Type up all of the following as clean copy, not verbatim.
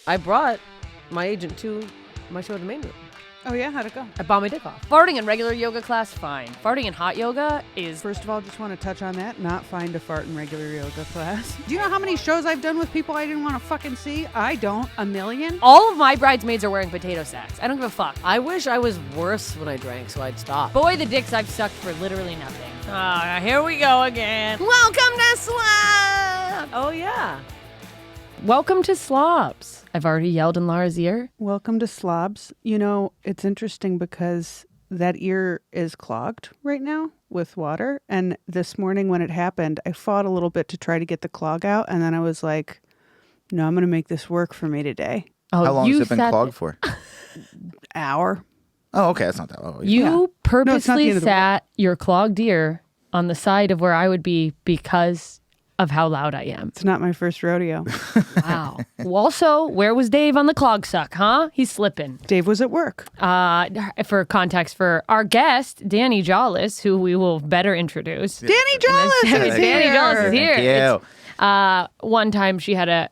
I brought my agent to my show at the main room. Oh, yeah? How'd it go? I bought my dick off. Farting in regular yoga class, fine. Farting in hot yoga is... First of all, just want to touch on that. Not fine to fart in regular yoga class. Do you know how many shows I've done with people I didn't want to fucking see? I don't. A million? All of my bridesmaids are wearing potato sacks. I don't give a fuck. I wish I was worse when I drank, so I'd stop. Boy, the dicks I've sucked for literally nothing. Here we go again. Welcome to Slobs! Oh, yeah. Welcome to Slobs. I've already yelled in Laura's ear. Welcome to Slobs. You know, it's interesting because that ear is clogged right now with water. And this morning when it happened, I fought a little bit to try to get the clog out. And then I was like, no, I'm going to make this work for me today. Oh, how long has it been clogged for? Hour. Oh, okay. That's not that long. You purposely No, sat your clogged ear on the side of where I would be because of how loud I am. It's not my first rodeo. Wow. Also, where was Dave on the clog suck, huh? He's slipping. Dave was at work. For context, for our guest, Danny Jolles, who we will better introduce. Danny Jolles is Danny here. Jolles is here. Thank you. One time she had a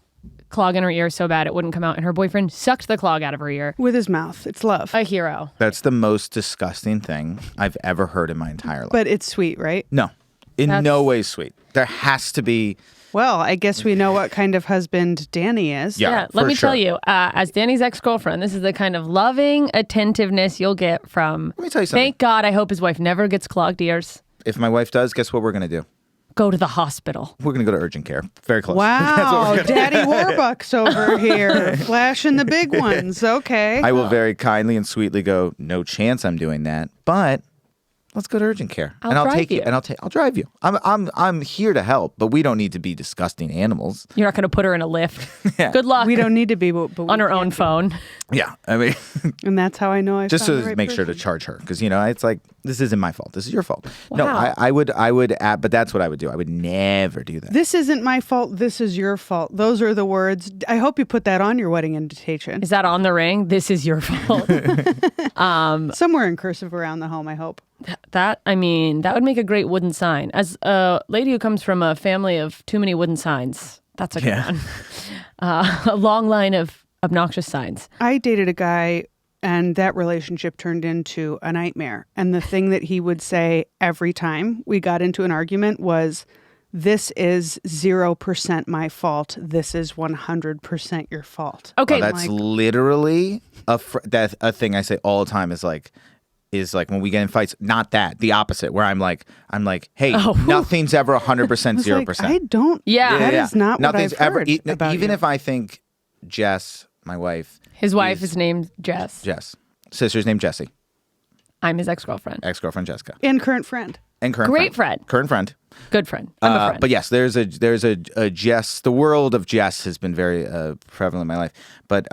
clog in her ear so bad it wouldn't come out, and her boyfriend sucked the clog out of her ear. With his mouth. It's love. A hero. That's the most disgusting thing I've ever heard in my entire life. But it's sweet, right? No, in no way sweet. There has to be. Well, I guess we know what kind of husband Danny is. Yeah, Let for me sure. tell you, as Danny's ex-girlfriend, this is the kind of loving attentiveness you'll get from. Let me tell you something. Thank God, I hope his wife never gets clogged ears. If my wife does, guess what we're going to do? Go to the hospital. We're going to go to urgent care. Very close. Wow, Daddy Warbucks over here, flashing the big ones. Okay. I will very kindly and sweetly go, no chance I'm doing that, but let's go to urgent care. I'll drive take you. And I'll drive you. I'm here to help, but we don't need to be disgusting animals. You're not going to put her in a lift. Good luck. We don't need to be, but we on her can own be. phone. Yeah, I mean, And that's how I know I just found to the right make sure to person. charge her, because it's like this isn't my fault. This is your fault. No, Wow. I would add, but that's what I would do. I would never do that. This isn't my fault. This is your fault. Those are the words. I hope you put that on your wedding invitation. Is that on the ring? This is your fault. Somewhere in cursive around the home, I hope. That would make a great wooden sign. As a lady who comes from a family of too many wooden signs, that's a good one. A long line of obnoxious signs. I dated a guy and that relationship turned into a nightmare. And the thing that he would say every time we got into an argument was, this is 0% my fault. This is 100% your fault. Okay. Oh, that's literally a thing I say all the time is like when we get in fights, not that, the opposite, where I'm like, hey, nothing's ever 100% 0%. I don't. Yeah. That is not Nothing's what I've heard ever, about even you. if I think Jess, my wife, His wife is named Jess. sister's named Jessie, I'm his ex-girlfriend. ex-girlfriend Jessica, And current friend. and current Great friend. current friend. Good friend. I'm a friend. But yes, there's a Jess. The world of Jess has been very prevalent in my life. But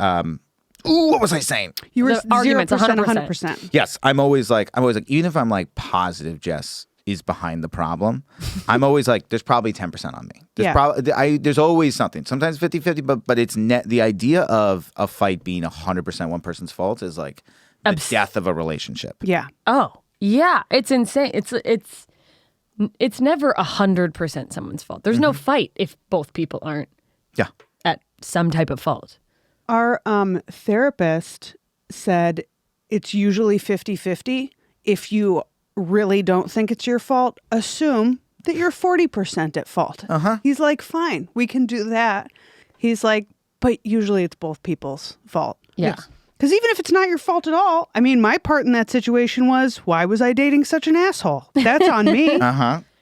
what was I saying? You were The argument's 0%, 100%. 100%. Yes, I'm always like, even if I'm like positive Jess is behind the problem, I'm always like, there's probably 10% on me. There's always something. Sometimes 50-50, but it's the idea of a fight being 100% one person's fault is like the death of a relationship. Yeah. Oh, yeah. It's insane. It's never 100% someone's fault. There's no fight if both people aren't Yeah. at some type of fault. Our therapist said it's usually 50-50. If you really don't think it's your fault, assume that you're 40% at fault. He's like, fine, we can do that. He's like, but usually it's both people's fault. Yeah. Because even if it's not your fault at all, I mean, my part in that situation was, why was I dating such an asshole? That's on me.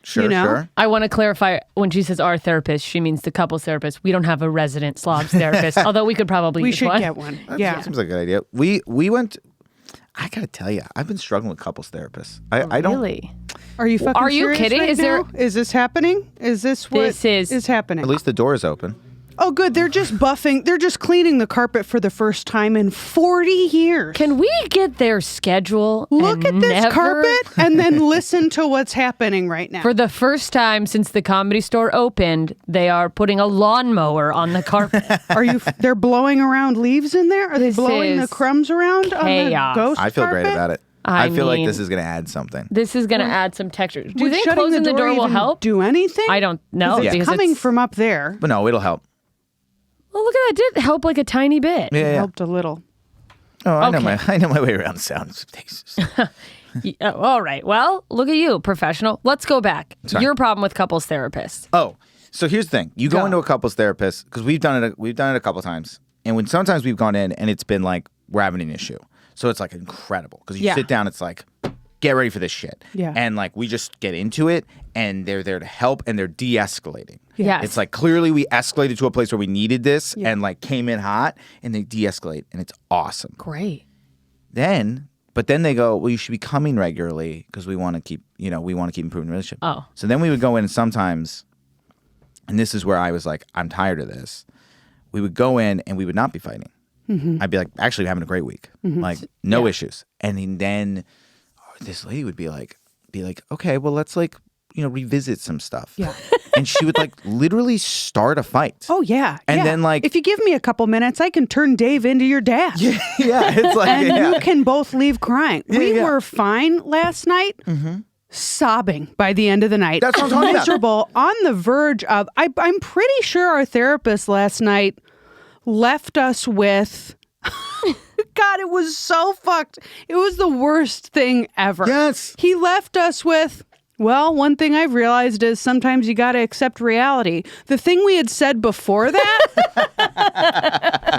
Sure, You know? sure. I want to clarify, when she says our therapist, she means the couples therapist. We don't have a resident Slobs therapist, although we could probably We use should one. get one. Yeah. Seems like a good idea. We went. I gotta tell you, I've been struggling with couples therapists. I don't Really? Are you fucking Are you serious kidding? right Is there- now? Is this happening? Is this what This is- happening? At least the door is open. Oh, good. They're just buffing. They're just cleaning the carpet for the first time in 40 years. Can we get their schedule? Look and at this never- carpet and then listen to what's happening right now. For the first time since the Comedy Store opened, they are putting a lawnmower on the carpet. They're blowing around leaves in there? Are they This blowing the is crumbs around on the chaos. ghost I feel carpet? great about it. I I feel like mean- this is going to add something. This is going to add some texture. Do you Would think shutting closing the door will even help? do anything? I don't know. It's because coming from up there. But no, it'll help. Well, look at that. Did help like a tiny bit. Yeah, yeah. Helped a little. Oh, I know Okay. my way around sound spaces. All right. Well, look at you, professional. Let's go back. Sorry. Your problem with couples therapists. Oh, so here's the thing: you go Go. into a couples therapist because we've done it a couple times, and when sometimes we've gone in and it's been like we're having an issue, so it's like incredible because you Yeah. sit down, it's like get ready for this shit, Yeah. and like we just get into it, and they're there to help, and they're de-escalating. Yes. It's like clearly we escalated to a place where we needed this, and like came in hot, and they de-escalate, and it's awesome. Great. But then they go, well, you should be coming regularly because we want to keep improving the relationship. Oh. So then we would go in sometimes, and this is where I was like, I'm tired of this. We would go in and we would not be fighting. I'd be like, actually having a great week. Like, no issues. And then this lady would be like, okay, well, let's like, revisit some stuff. Yeah. And she would like literally start a fight. Oh, yeah. And yeah. then, like- if you give me a couple minutes, I can turn Dave into your dad. Yeah, it's like, And yeah. you can both leave crying. We yeah. were fine last night, sobbing by the end of the night. That's what I'm talking about. Miserable, on the verge of. I'm pretty sure our therapist last night left us with. God, it was so fucked. It was the worst thing ever. Yes. He left us with. Well, one thing I've realized is sometimes you got to accept reality. The thing we had said before that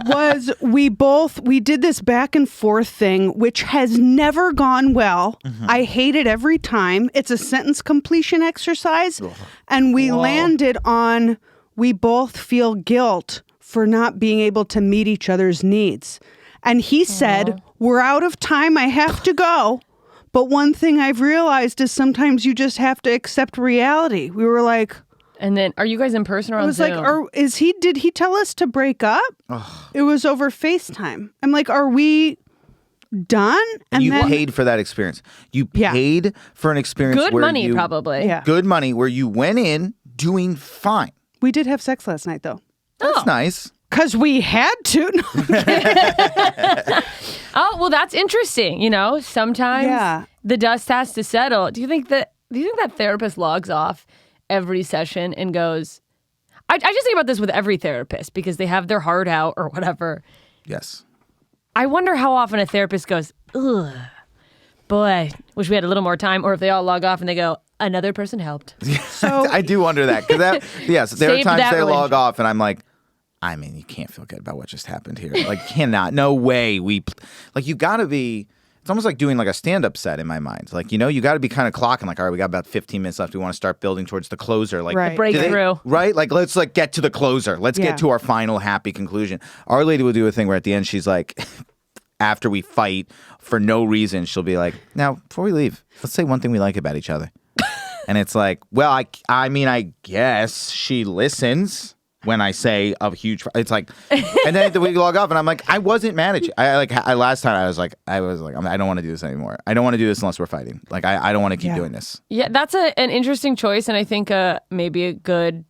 was we did this back and forth thing, which has never gone well. I hate it every time. It's a sentence completion exercise. And we landed on we both feel guilt for not being able to meet each other's needs. And he said, we're out of time. I have to go. But one thing I've realized is sometimes you just have to accept reality. We were like, And then, are you guys in person or on I was Zoom? like, did he tell us to break up? It was over FaceTime. I'm like, are we done? And you paid for that experience. You paid for an experience Good where money, probably. Yeah. good money where you went in doing fine. We did have sex last night, though. That's nice. Because we had to. No, I'm kidding. Oh, well, that's interesting. Sometimes the dust has to settle. Do you think that therapist logs off every session and goes, I just think about this with every therapist because they have their heart out or whatever. Yes. I wonder how often a therapist goes, ugh, boy, wish we had a little more time. Or if they all log off and they go, another person helped. So I do wonder that. Because there are Saved times that they log relationship. off and I'm like, you can't feel good about what just happened here. Like, cannot. No way. You got to be. It's almost like doing like a stand-up set in my mind. Like, you got to be kind of clocking. Like, all right, we got about 15 minutes left. We want to start building towards the closer. Like, Right. The breakthrough. right? Like, let's like get to the closer. Let's Yeah. get to our final happy conclusion. Our lady will do a thing where at the end she's like, after we fight for no reason, she'll be like, now before we leave, let's say one thing we like about each other. And it's like, well, I guess she listens when I say a huge. It's like, and then we log off, and I'm like, I wasn't mad at you. Last time I was like, I don't want to do this anymore. I don't want to do this unless we're fighting. Like, I don't want to keep doing this. Yeah, that's an interesting choice, and I think maybe a good.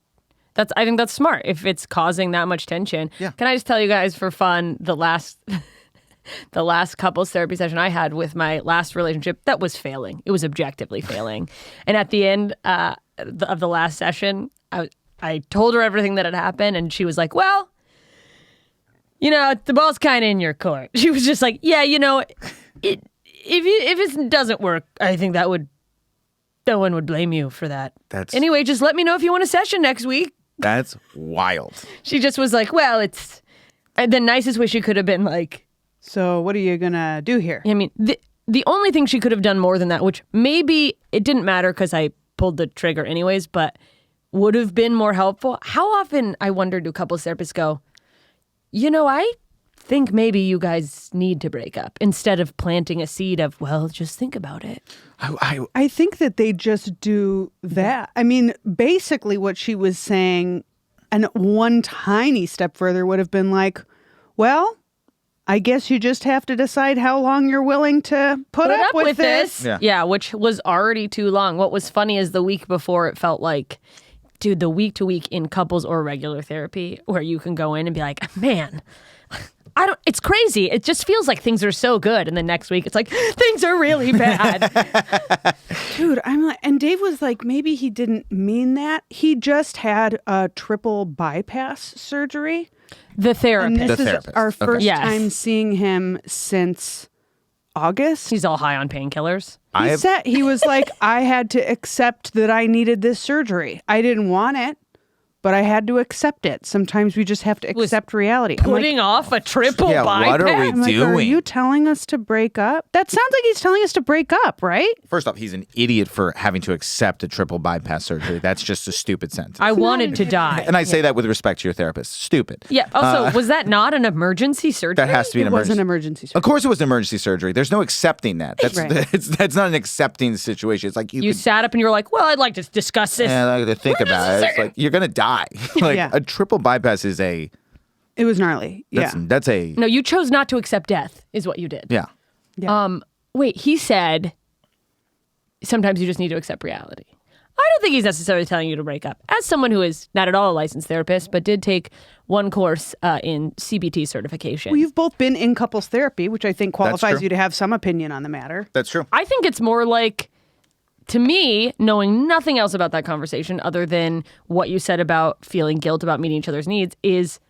I think that's smart if it's causing that much tension. Yeah. Can I just tell you guys for fun the last couples therapy session I had with my last relationship that was failing. It was objectively failing, and at the end of the last session, I told her everything that had happened, and she was like, "Well, the ball's kind of in your court." She was just like, "Yeah, if it doesn't work, I think no one would blame you for that. Anyway, just let me know if you want a session next week." That's wild. She just was like, "Well, it's the nicest way she could have been like." So what are you going to do here? I mean, the only thing she could have done more than that, which maybe it didn't matter because I pulled the trigger anyways, but would have been more helpful. How often, I wonder, do couples therapists go, I think maybe you guys need to break up instead of planting a seed of, well, just think about it. I think that they just do that. I mean, basically what she was saying, and one tiny step further would have been like, well, I guess you just have to decide how long you're willing to put up with this. Yeah, which was already too long. What was funny is the week before it felt like, dude, the week to week in couples or regular therapy where you can go in and be like, man, it's crazy. It just feels like things are so good. And then next week it's like, things are really bad. Dude, I'm like, and Dave was like, maybe he didn't mean that. He just had a triple bypass surgery. The And therapist. this The is therapist. our Okay. first Yes. time seeing him since August. He's all high on painkillers. He was like, I had to accept that I needed this surgery. I didn't want it, but I had to accept it. Sometimes we just have to accept reality. I'm like, Putting off a triple Yeah, bypass. what are we I'm like, are doing? you telling us to break up? That sounds like he's telling us to break up, right? First off, he's an idiot for having to accept a triple bypass surgery. That's just a stupid sentence. I wanted to die. and I say that with respect to your therapist. Stupid. Yeah. Also, was that not an emergency surgery? That has to be an It was emergency. an emergency surgery. Of course, it was an emergency surgery. There's no accepting that. That's Right. that's not an accepting situation. It's like You could, sat up and you were like, "Well, I'd like to discuss this." and I got to think about it. It's like you're gonna die. Like Yeah. a triple bypass is a It was gnarly. Yeah. that's a No, you chose not to accept death, is what you did. yeah. Wait, he said sometimes you just need to accept reality. I don't think he's necessarily telling you to break up. As someone who is not at all a licensed therapist, but did take one course in CBT certification, Well, you've both been in couples therapy, which I think qualifies true. you to have some opinion on the matter. That's true. I think it's more like, to me, knowing nothing else about that conversation other than what you said about feeling guilt about meeting each other's needs, is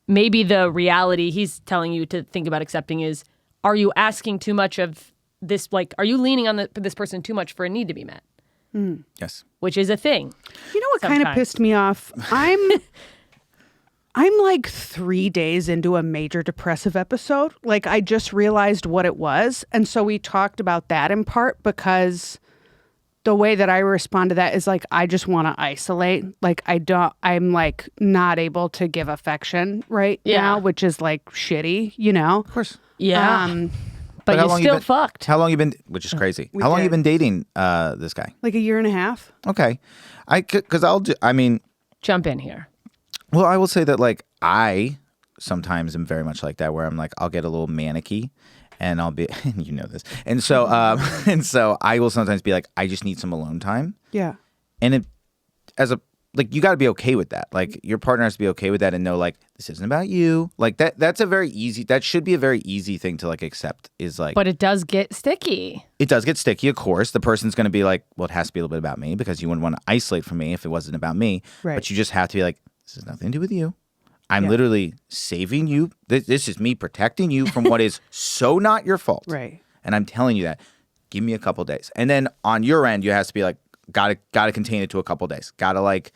maybe the reality he's telling you to think about accepting is, are you asking too much of this? Like, are you leaning on this person too much for a need to be met? Yes. Which is a thing. You know what kind of Sometimes. pissed me off? I'm like 3 days into a major depressive episode. Like I just realized what it was. And so we talked about that in part because the way that I respond to that is like, I just want to isolate. Like I'm like not able to give affection right now, which is like shitty, you know? Of course. Yeah. But how you're long still been, fucked. How long you been? Which is crazy. How long did. you been dating this guy? Like a year and a half. Okay, because I mean, Jump in here. well, I will say that like I sometimes am very much like that, where I'm like I'll get a little manicky, and I'll be, and you know this, and so and so I will sometimes be like I just need some alone time, Yeah. and it as a like you got to be okay with that. Like your partner has to be okay with that and know like this isn't about you. Like that should be a very easy thing to like accept is like But it does get sticky. it does get sticky, of course. The person's going to be like, well, it has to be a little bit about me because you wouldn't want to isolate from me if it wasn't about me. Right. But you just have to be like, this has nothing to do with you. I'm literally saving you. This is me protecting you from what is so not your fault. Right. And I'm telling you that. Give me a couple days. And then on your end, you have to be like, gotta contain it to a couple days. Gotta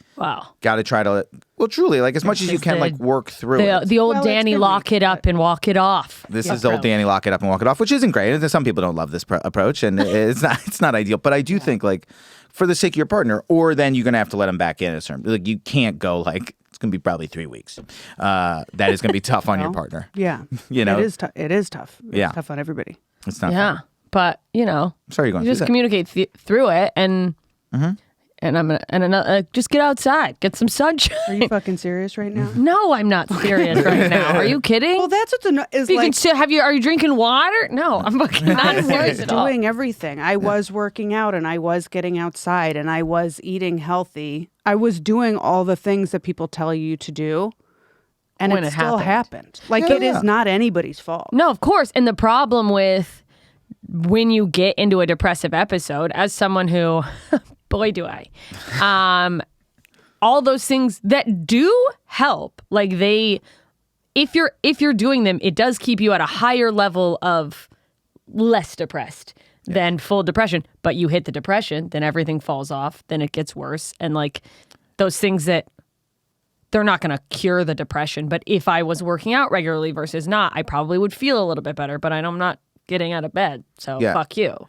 try to, well, truly, like as much as you can, like work through it. The old Well, it's Danny been lock it up and walk it off. This is old Danny lock it up and walk it off, which isn't great. And some people don't love this approach, and it's not ideal. But I do think like for the sake of your partner, or then you're gonna have to let him back in at a certain. Like you can't go like it's gonna be probably 3 weeks. That is gonna be tough on your partner. Yeah. You know? It is tough. It is tough. It's Yeah. tough on everybody. It's not. Yeah. fun. But, you know, I'm sorry you're going you through just that. communicate through it and just get outside, get some sunshine. Are you fucking serious right now? No, I'm not serious right now. Are you kidding? Well, that's what's is you like. can sit, are you drinking water? No, I'm fucking not I serious was at all. doing everything. I was working out and I was getting outside and I was eating healthy. I was doing all the things that people tell you to do. And When it it still happened. Like Yeah, it is not anybody's fault. No, of course. And the problem with when you get into a depressive episode, as someone who, boy, do I, all those things that do help, like if you're doing them, it does keep you at a higher level of less depressed than full depression. But you hit the depression, then everything falls off, then it gets worse. And like those things that they're not going to cure the depression. But if I was working out regularly versus not, I probably would feel a little bit better, but I'm not getting out of bed. So fuck you.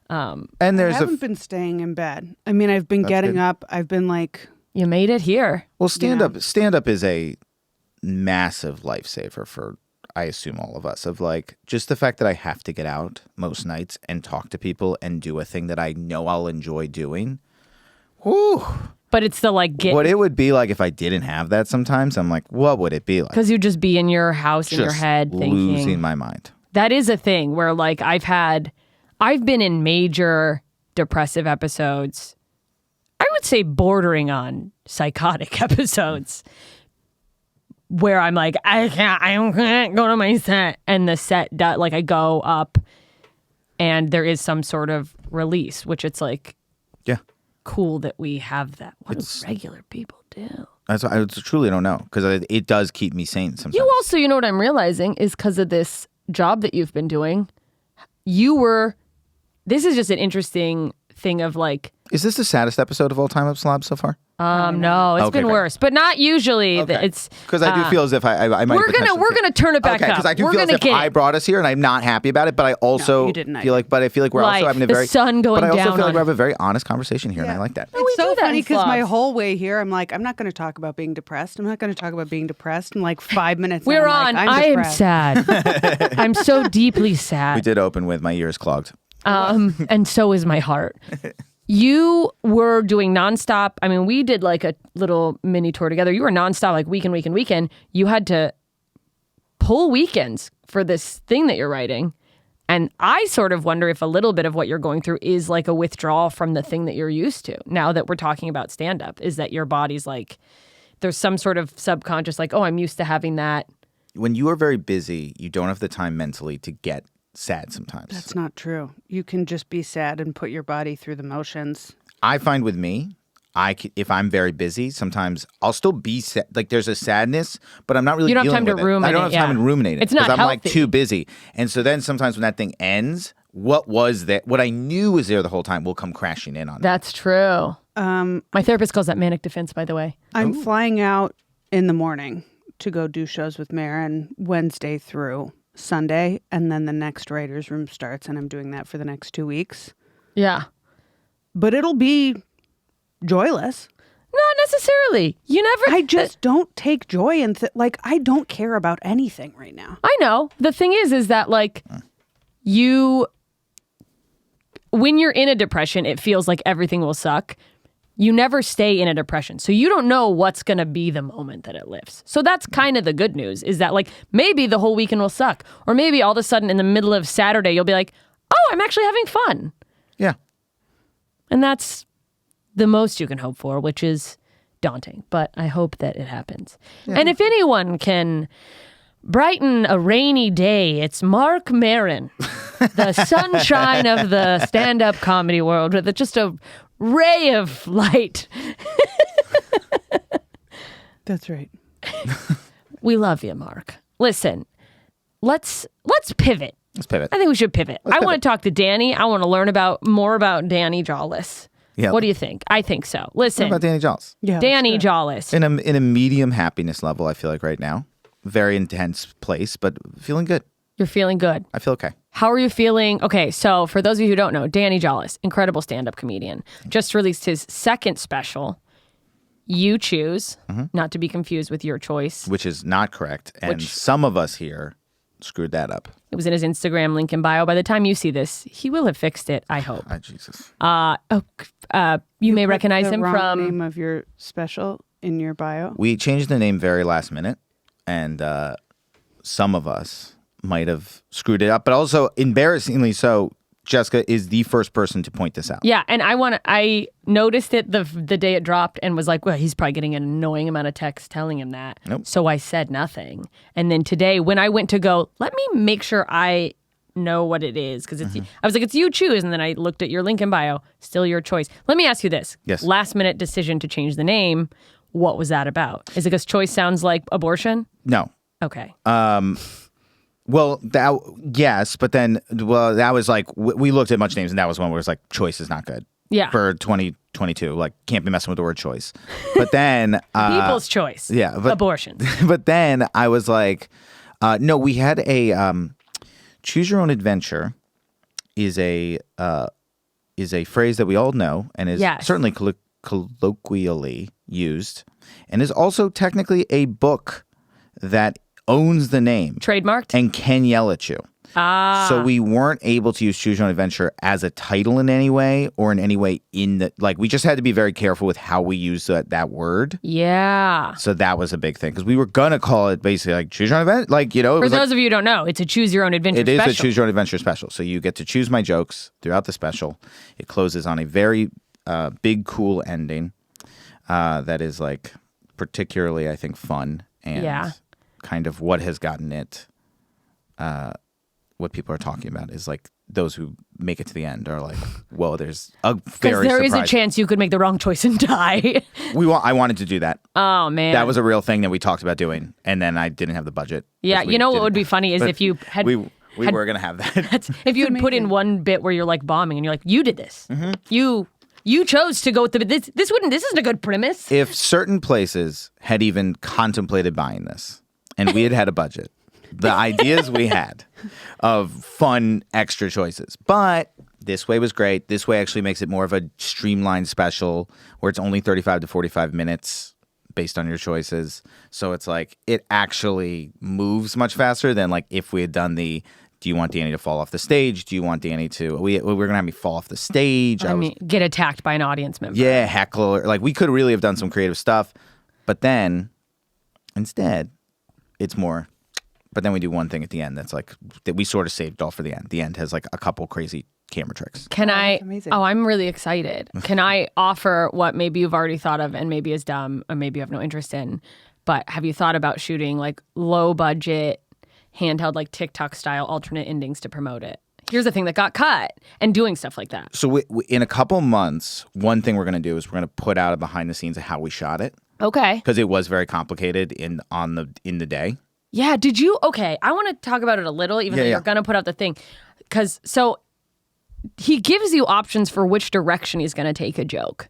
And I there's haven't been staying in bed. I mean, I've been getting good. up. I've been like, You made it here. well, stand up is a massive lifesaver for I assume all of us, of like just the fact that I have to get out most nights and talk to people and do a thing that I know I'll enjoy doing. Whew. But it's the like What it would be like if I didn't have that sometimes, I'm like, what would it be like? because you just be in your house in your Just head thinking. losing my mind. That is a thing where like I've been in major depressive episodes. I would say bordering on psychotic episodes where I'm like, I can't go to my set. And the set, like I go up and there is some sort of release, which it's like Yeah. cool that we have that. What It's- do regular people do? I truly don't know because it does keep me sane sometimes. You also, you know what I'm realizing is because of this job that you've been doing, this is just an interesting thing of like. Is this the saddest episode of all time of Slobs so far? No, it's been worse, but not usually. Okay. It's because I do feel as if I might. We're gonna turn it back up. Because I do feel as if I brought us here, and I'm not happy about it. But I also you didn't feel like, we're also having a the very sun going But I also down feel like on- we have a very honest conversation here, and I like that. It's so do that funny in because my Slobs. whole way here, I'm like, I'm not going to talk about being depressed. I'm not going to talk about being depressed. And like 5 minutes, We're I'm on. like, I am depressed. sad. I'm so deeply sad. We did open with my ears clogged. And so is my heart. You were doing nonstop. I mean, we did like a little mini tour together. You were nonstop, like weekend. You had to pull weekends for this thing that you're writing. And I sort of wonder if a little bit of what you're going through is like a withdrawal from the thing that you're used to. Now that we're talking about stand-up, is that your body's like, there's some sort of subconscious, like, oh, I'm used to having that. When you are very busy, you don't have the time mentally to get sad sometimes. That's not true. You can just be sad and put your body through the motions. I find with me, if I'm very busy, sometimes I'll still be sad. Like there's a sadness, but I'm not really. You don't have dealing time to with it. ruminate, I don't have time to ruminate it. It's not because I'm like healthy. too busy. And so then sometimes when that thing ends, what was that? What I knew was there the whole time will come crashing in on it. That's true. My therapist calls that manic defense, by the way. I'm flying out in the morning to go do shows with Marin Wednesday through Sunday, and then the next writer's room starts, and I'm doing that for the next 2 weeks. Yeah. But it'll be joyless. Not necessarily. You never. I just don't take joy in like I don't care about anything right now. I know. The thing is that like when you're in a depression, it feels like everything will suck. You never stay in a depression. So you don't know what's going to be the moment that it lifts. So that's kind of the good news is that like maybe the whole weekend will suck. Or maybe all of a sudden in the middle of Saturday, you'll be like, oh, I'm actually having fun. Yeah. And that's the most you can hope for, which is daunting. But I hope that it happens. Yeah. And if anyone can brighten a rainy day, it's Mark Maron, the sunshine of the stand-up comedy world with just a ray of light. That's right. We love you, Mark. Listen, let's pivot. Let's pivot. I think we should pivot. I want to talk to Danny. I want to learn more about Danny Jolles. Yeah. What do you think? I think so. Listen. What about Danny Jolles? Yeah, Danny Jolles. In a medium happiness level, I feel like right now. Very intense place, but feeling good. You're feeling good. I feel okay. How are you feeling? Okay, so for those of you who don't know, Danny Jolles, incredible stand-up comedian, just released his second special, You Choose, not to be confused with Your Choice. Which is not correct. And some of us here screwed that up. It was in his Instagram link in bio. By the time you see this, he will have fixed it, I hope. Oh, Jesus. You may recognize the him wrong from... name of your special in your bio. We changed the name very last minute, and some of us might have screwed it up. But also, embarrassingly so, Jessica is the first person to point this out. Yeah, and I noticed it the day it dropped and was like, well, he's probably getting an annoying amount of texts telling him that. Nope. So I said nothing. And then today, when I went to go, let me make sure I know what it is, because I was like, it's You Choose. And then I looked at your link in bio, still Your Choice. Let me ask you this. Yes. Last minute decision to change the name. What was that about? Is it because choice sounds like abortion? No. Okay. Well, yes, but then, that was like, we looked at much names, and that was one where it was like, choice is not good. Yeah. For 2022. Like, can't be messing with the word choice. But then... People's choice. Yeah. But, abortion. But then I was like, no, we had a... choose your own adventure is a phrase that we all know and is certainly colloquially used, and is also technically a book that owns the name. Trademarked? And can yell at you. So we weren't able to use Choose Your Own Adventure as a title in any way or in any way in the... Like, we just had to be very careful with how we use that word. Yeah. So that was a big thing, because we were going to call it basically like Choose Your Own Adventure. Like, you know... For those of you who don't know, it's a Choose Your Own Adventure It special. is a Choose Your Own Adventure special. So you get to choose my jokes throughout the special. It closes on a very big, cool ending that is like particularly, I think, fun and kind of what has gotten it... what people are talking about is like those who make it to the end are like, whoa, there's a very there is a surprising- chance you could make the wrong choice and die. I wanted to do that. Oh man, That was a real thing that we talked about doing, and then I didn't have the budget. yeah. 'cause we You know what didn't- would be funny is but if you had we had- were gonna have that. if you had put in one bit where you're like bombing and you're like, you did this. Mm-hmm. You chose to go with this isn't a good premise. If certain places had even contemplated buying this, and we had a budget, the ideas we had of fun extra choices, but this way was great. This way actually makes it more of a streamlined special where it's only 35 to 45 minutes based on your choices. So it's like it actually moves much faster than like if we had done the do you want Danny to fall off the stage? Do you want Danny to we're gonna have me fall off the stage? I mean, get attacked by an audience member. Yeah, heckler. Like we could really have done some creative stuff, but then instead it's more. But then we do one thing at the end that's like that we sort of saved all for the end. The end has like a couple crazy camera tricks. Can I? amazing. Oh, I'm really excited. Can I offer what maybe you've already thought of and maybe is dumb or maybe you have no interest in? But have you thought about shooting like low budget, handheld, like TikTok style alternate endings to promote it? Here's the thing that got cut and doing stuff like that. So in a couple months, one thing we're going to do is we're going to put out a behind the scenes of how we shot it Okay. because it was very complicated in the day. Yeah. Did you? Okay. I want to talk about it a little, even though Yeah. you're going to put out the thing. Because he gives you options for which direction he's going to take a joke.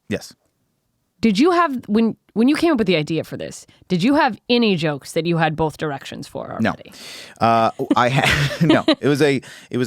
Yes. Did you have, when you came up with the idea for this, did you have any jokes that you had both directions for already? I had no. It was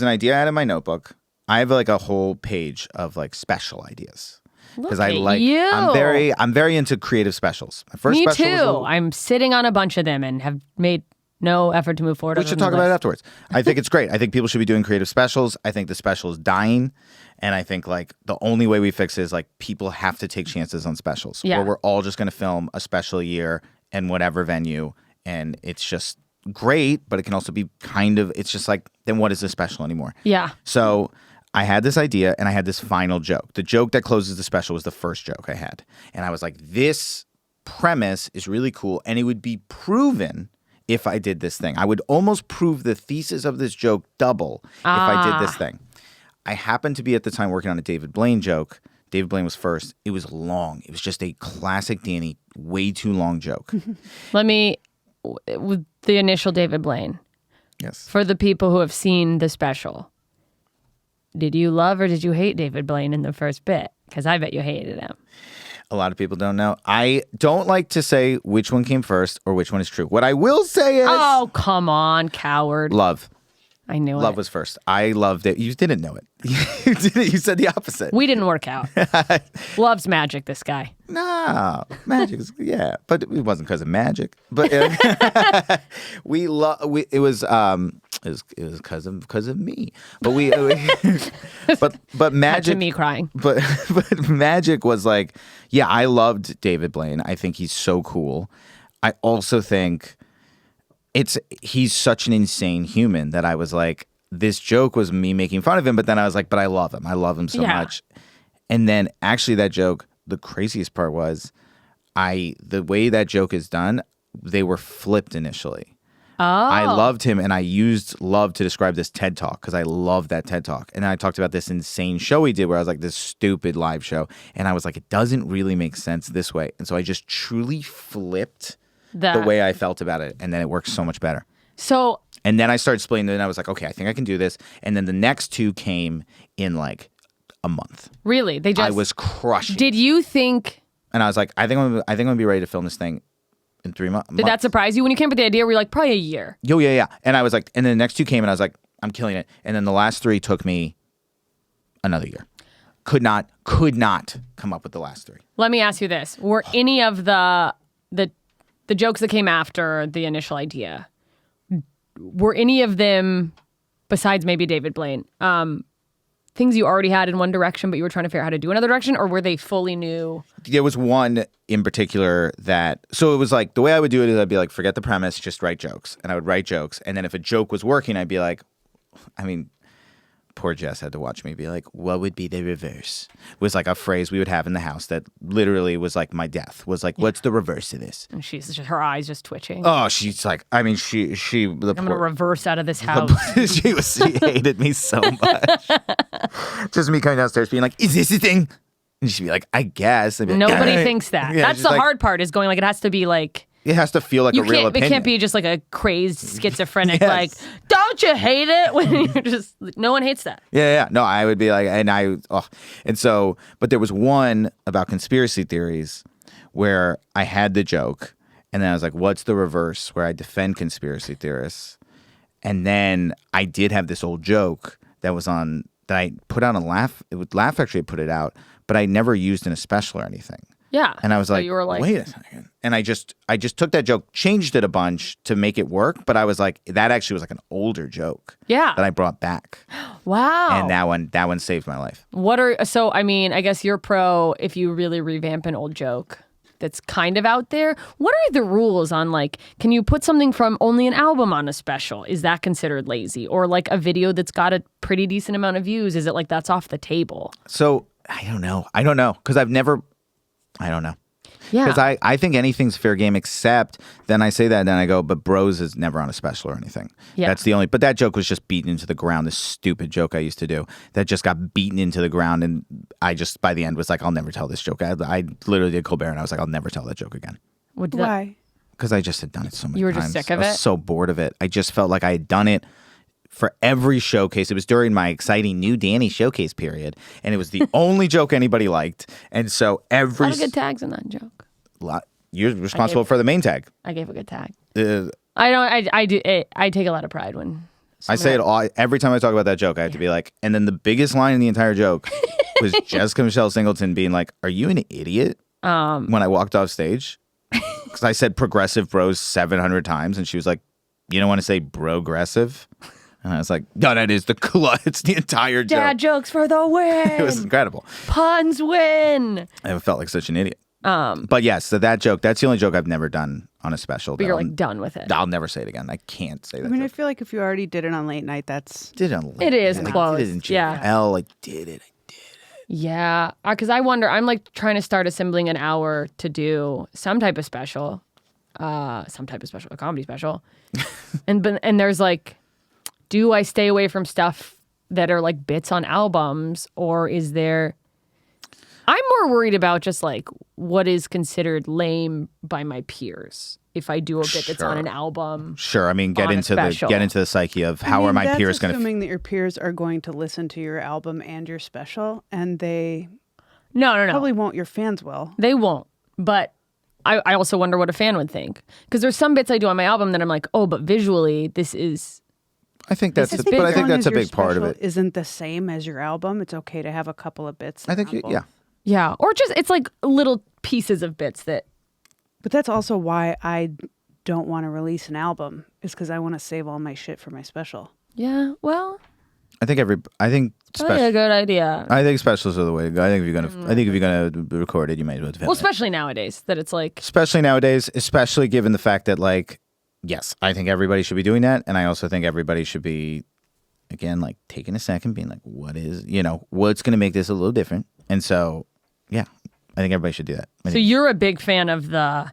an idea out of my notebook. I have like a whole page of like special ideas because I Look at like. you. I'm very into creative specials. My first Me special was too. a- I'm sitting on a bunch of them and have made no effort to move forward. We should talk about it afterwards. I think it's great. I think people should be doing creative specials. I think the special is dying. And I think like the only way we fix it is like people have to take chances on specials. Yeah. Or we're all just going to film a special year in whatever venue. And it's just great, but it can also be kind of, it's just like, then what is a special anymore? Yeah. So I had this idea and I had this final joke. The joke that closes the special was the first joke I had. And I was like, this premise is really cool. And it would be proven if I did this thing. I would almost prove the thesis of this joke double if I did this thing. I happened to be at the time working on a David Blaine joke. David Blaine was first. It was long. It was just a classic Danny, way too long joke. With the initial David Blaine, Yes. for the people who have seen the special, did you love or did you hate David Blaine in the first bit? Because I bet you hated him. A lot of people don't know. I don't like to say which one came first or which one is true. What I will say is Oh, come on, coward. love. I knew Love it. was first. I loved it. You didn't know it. You didn't. You said the opposite. We didn't work out. Loves magic, this guy. No, magic is yeah, but it wasn't because of magic. But we love. It was because of me. But but magic. To me crying. But magic was like, yeah, I loved David Blaine. I think he's so cool. I also think he's such an insane human that I was like, this joke was me making fun of him, but then I was like, but I love him. I love him so Yeah. much. And then actually that joke, the craziest part was the way that joke is done, they were flipped initially. Oh. I loved him, and I used love to describe this TED Talk because I love that TED Talk. And then I talked about this insane show he did where I was like, this stupid live show. And I was like, it doesn't really make sense this way. And so I just truly flipped the way I felt about it. And then it works so much better. So And then I started explaining it, and I was like, okay, I think I can do this. And then the next two came in like a month. really, they just I was crushing. Did you think And I was like, I think I'm gonna be ready to film this thing in 3 months. did that surprise you when you came up with the idea? Were you like probably a year? Yo, yeah. And I was like, and then the next two came, and I was like, I'm killing it. And then the last three took me another year. Could not come up with the last three. Let me ask you this: were any of the jokes that came after the initial idea, were any of them, besides maybe David Blaine, things you already had in one direction, but you were trying to figure out how to do another direction, or were they fully new? There was one in particular so it was like, the way I would do it is I'd be like, forget the premise, just write jokes. And I would write jokes. And then if a joke was working, I'd be like, I mean, poor Jess had to watch me be like, what would be the reverse? Was like a phrase we would have in the house that literally was like my death. Was like, what's the reverse of this? And she's just, her eyes just twitching. Oh, she's like, I mean, she I'm going to reverse out of this house. she hated me so much. Just me coming downstairs being like, is this a thing? And she'd be like, I guess. I'd be like, Nobody thinks that. Yeah, That's the hard part is going like, it has to be like. It has to feel like a real opinion. It can't be just like a crazed schizophrenic, like, don't you hate it? When you're just, no one hates that. Yeah. No, I would be like, and so, but there was one about conspiracy theories where I had the joke, and then I was like, what's the reverse where I defend conspiracy theorists? And then I did have this old joke that I put on a laugh. It would Laugh actually put it out, but I never used in a special or anything. Yeah. And I was so like, you were like, wait a second. And I just took that joke, changed it a bunch to make it work. But I was like, that actually was like an older joke. Yeah. That I brought back. Wow. And that one saved my life. I guess you're pro if you really revamp an old joke that's kind of out there. What are the rules on like, can you put something from only an album on a special? Is that considered lazy? Or like a video that's got a pretty decent amount of views? Is it like that's off the table? So I don't know. Because I don't know. Yeah. Because I think anything's fair game except then I say that and then I go, but Bros is never on a special or anything. Yeah. That's the only, but that joke was just beaten into the ground. This stupid joke I used to do that just got beaten into the ground. And I just, by the end was like, I'll never tell this joke. I literally did Colbert and I was like, I'll never tell that joke again. Why? Because I just had done it so many times. You were just sick of I it? was so bored of it. I just felt like I had done it for every showcase. It was during my exciting new Danny showcase period, and it was the only joke anybody liked. And so a lot of good tags in that joke. You're responsible for the main tag. I gave a good tag. Uh, I take a lot of pride when I say it all every time I talk about that joke. I have to be like, and then the biggest line in the entire joke was Jessica Michelle Singleton being like, "Are you an idiot?" When I walked off stage, because I said "progressive bros" 700 times, and she was like, "You don't want to say brogressive?" And I was like, no, that is it's the entire joke. Dad jokes for the win. It was incredible. Puns win. I felt like such an idiot. But yes, so that joke, that's the only joke I've never done on a special. But you're like done with it. I'll never say it again. I can't say that. I mean, joke. I feel like if you already did it on late night, that's... Did it on late It is night. close. I did it in Yeah. JL. I did it. Yeah. Because I wonder, I'm like trying to start assembling an hour to do some type of special. A comedy special. and there's like, do I stay away from stuff that are like bits on albums, or is there... I'm more worried about just like what is considered lame by my peers if I do a bit that's on an album. Sure. I mean, get into the psyche of how are my peers going to... assuming that your peers are going to listen to your album and your special, and they... No. Probably won't. Your fans will. They won't. But I also wonder what a fan would think. Because there's some bits I do on my album that I'm like, oh, but visually this is... I think that's a big part of it. Isn't the same as your album. It's okay to have a couple of bits. I think, yeah. Yeah. Or just, it's like little pieces of bits that... But that's also why I don't want to release an album, is because I want to save all my shit for my special. Yeah, well... I think Probably a good idea. I think specials are the way to go. I think if you're gonna record it, you might as well defend it. Especially nowadays, that it's like... Especially given the fact that, like, yes, I think everybody should be doing that, and I also think everybody should be, again, like, taking a second, being like, what's gonna make this a little different? And so, yeah, I think everybody should do that. So you're a big fan of the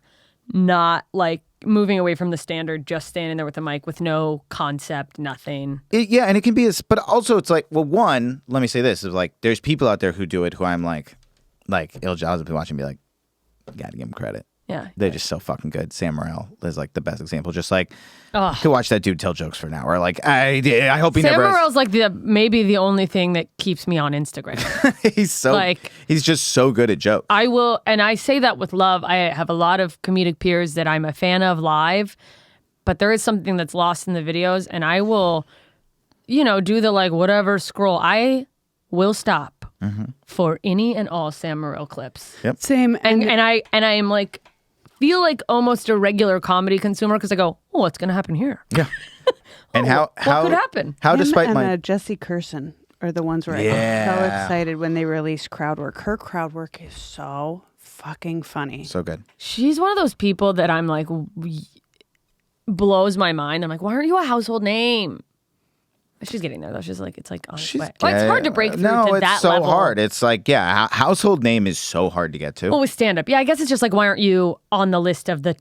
not, like, moving away from the standard, just standing there with the mic with no concept, nothing. Yeah, and it can be, but also it's like, well, one, let me say this, is like, there's people out there who do it who I'm like Jolles will be watching and be like, gotta give him credit. Yeah. They're just so fucking good. Sam Morril is like the best example. Just like, to watch that dude tell jokes for an hour. Like, I hope he Sam never... Sam Morril's like maybe the only thing that keeps me on Instagram. He's just so good at jokes. I will, and I say that with love. I have a lot of comedic peers that I'm a fan of live, but there is something that's lost in the videos, and I will, do the like whatever scroll. I will stop for any and all Sam Morril clips. Yep. Same. And I am like, feel like almost a regular comedy consumer because I go, oh, what's going to happen here? Yeah. And what could happen? How despite my... Jesse Curson are the ones where I get so excited when they release crowd work. Her crowd work is so fucking funny. So good. She's one of those people that I'm like, blows my mind. I'm like, why aren't you a household name? She's getting there though. She's like, it's like on its She's way. Well, it's hard to break through no, to it's that so level. hard. It's like, yeah, household name is so hard to get to. Well, with stand-up, yeah, I guess it's just like, why aren't you on the list of the,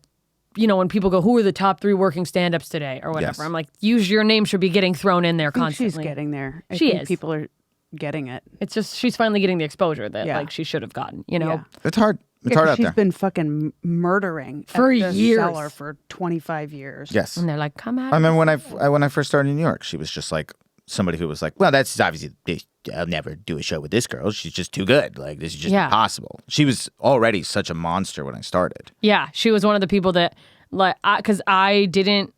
when people go, who are the top 3 working stand-ups today or whatever? Yes. I'm like, your name should be getting thrown in there I think constantly. she's getting there. I She think is. People are getting it. It's just she's finally getting the exposure that Yeah. like she should have gotten. You know, Yeah. It's hard. It's Yeah, hard 'cause out she's there. been fucking murdering For at the years. Cellar for 25 years. Yes. and they're like, come out. I remember when I first started in New York, she was just like somebody who was like, well, that's obviously, I'll never do a show with this girl. She's just too good. Like, this is just impossible. She was already such a monster when I started. Yeah, she was one of the people that like because I didn't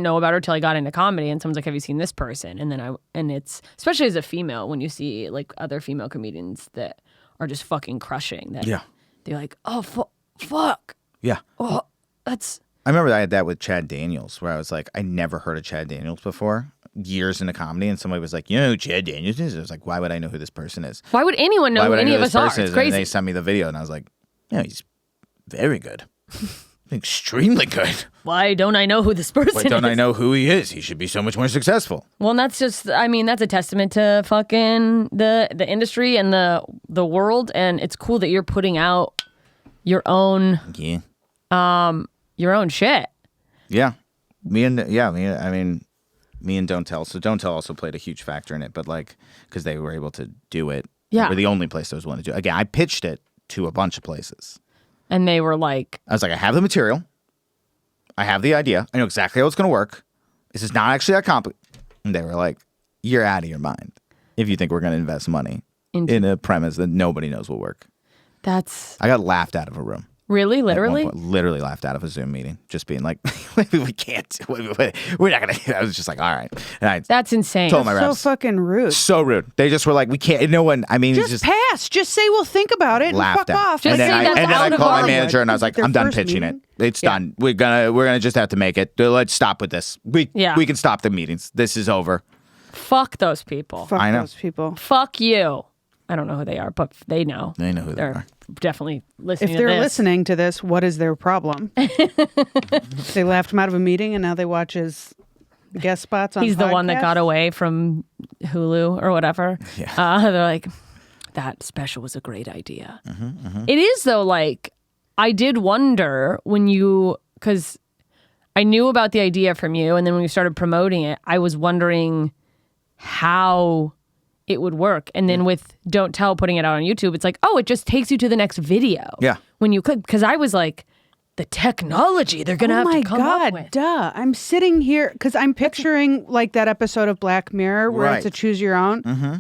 know about her till I got into comedy, and someone's like, "Have you seen this person?" And then and it's especially as a female when you see like other female comedians that are just fucking crushing. That they're like, "Oh fuck, Yeah. oh that's." I remember I had that with Chad Daniels, where I was like, I never heard of Chad Daniels before, years into comedy, and somebody was like, you know who Chad Daniels is? I was like, why would I know who this person is? Why would anyone know Why who would I any know of this us are? person It's is? And crazy. they sent me the video, and I was like, yeah, he's very good. Extremely good. Why don't I know who this person Why don't is? I know who he is? He should be so much more successful. Well, and that's just, I mean, that's a testament to fucking the industry and the world, and it's cool that you're putting out your own shit. Yeah. Me and Don't Tell. So Don't Tell also played a huge factor in it, but like, because they were able to do it. Yeah. We're the only place that was willing to do it. Again, I pitched it to a bunch of places. And they were like, I was like, I have the material. I have the idea. I know exactly how it's going to work. This is not actually that complicated. And they were like, you're out of your mind if you think we're going to invest money in a premise that nobody knows will work. that's I got laughed out of a room. really, At one literally? point. Literally laughed out of a Zoom meeting, just being like, we can't. We're not going to. I was just like, all right. And I That's insane. told my So reps. fucking rude. So rude. They just were like, we can't. No one. I mean, Just, it's just pass. Just say we'll think about it and laughed fuck out. off. Just and then say I, that's and then out I of called my Hollywood. manager and I was like, Their I'm done first pitching meeting? it. It's done. We're gonna just have to make it. Let's stop with this. We can stop the meetings. This is over. Fuck those people. Fuck I know. those people. Fuck you. I don't know who they are, but they know. They know who they They're are. definitely listening If to they're this. listening to this, what is their problem? They laughed him out of a meeting and now they watch his guest spots on He's the one that podcasts? got away from Hulu or whatever. Yeah. They're like, that special was a great idea. Mm-hmm, It is, though, like, I did wonder because I knew about the idea from you, and then when we started promoting it, I was wondering how it would work. And then with Don't Tell putting it out on YouTube, it's like, oh, it just takes you to the next video. Yeah. When you click, because I was like, the technology they're going to have to come up with. Duh. I'm sitting here because I'm picturing like that episode of Black Mirror where it's a Right. choose your own. Mm-hmm.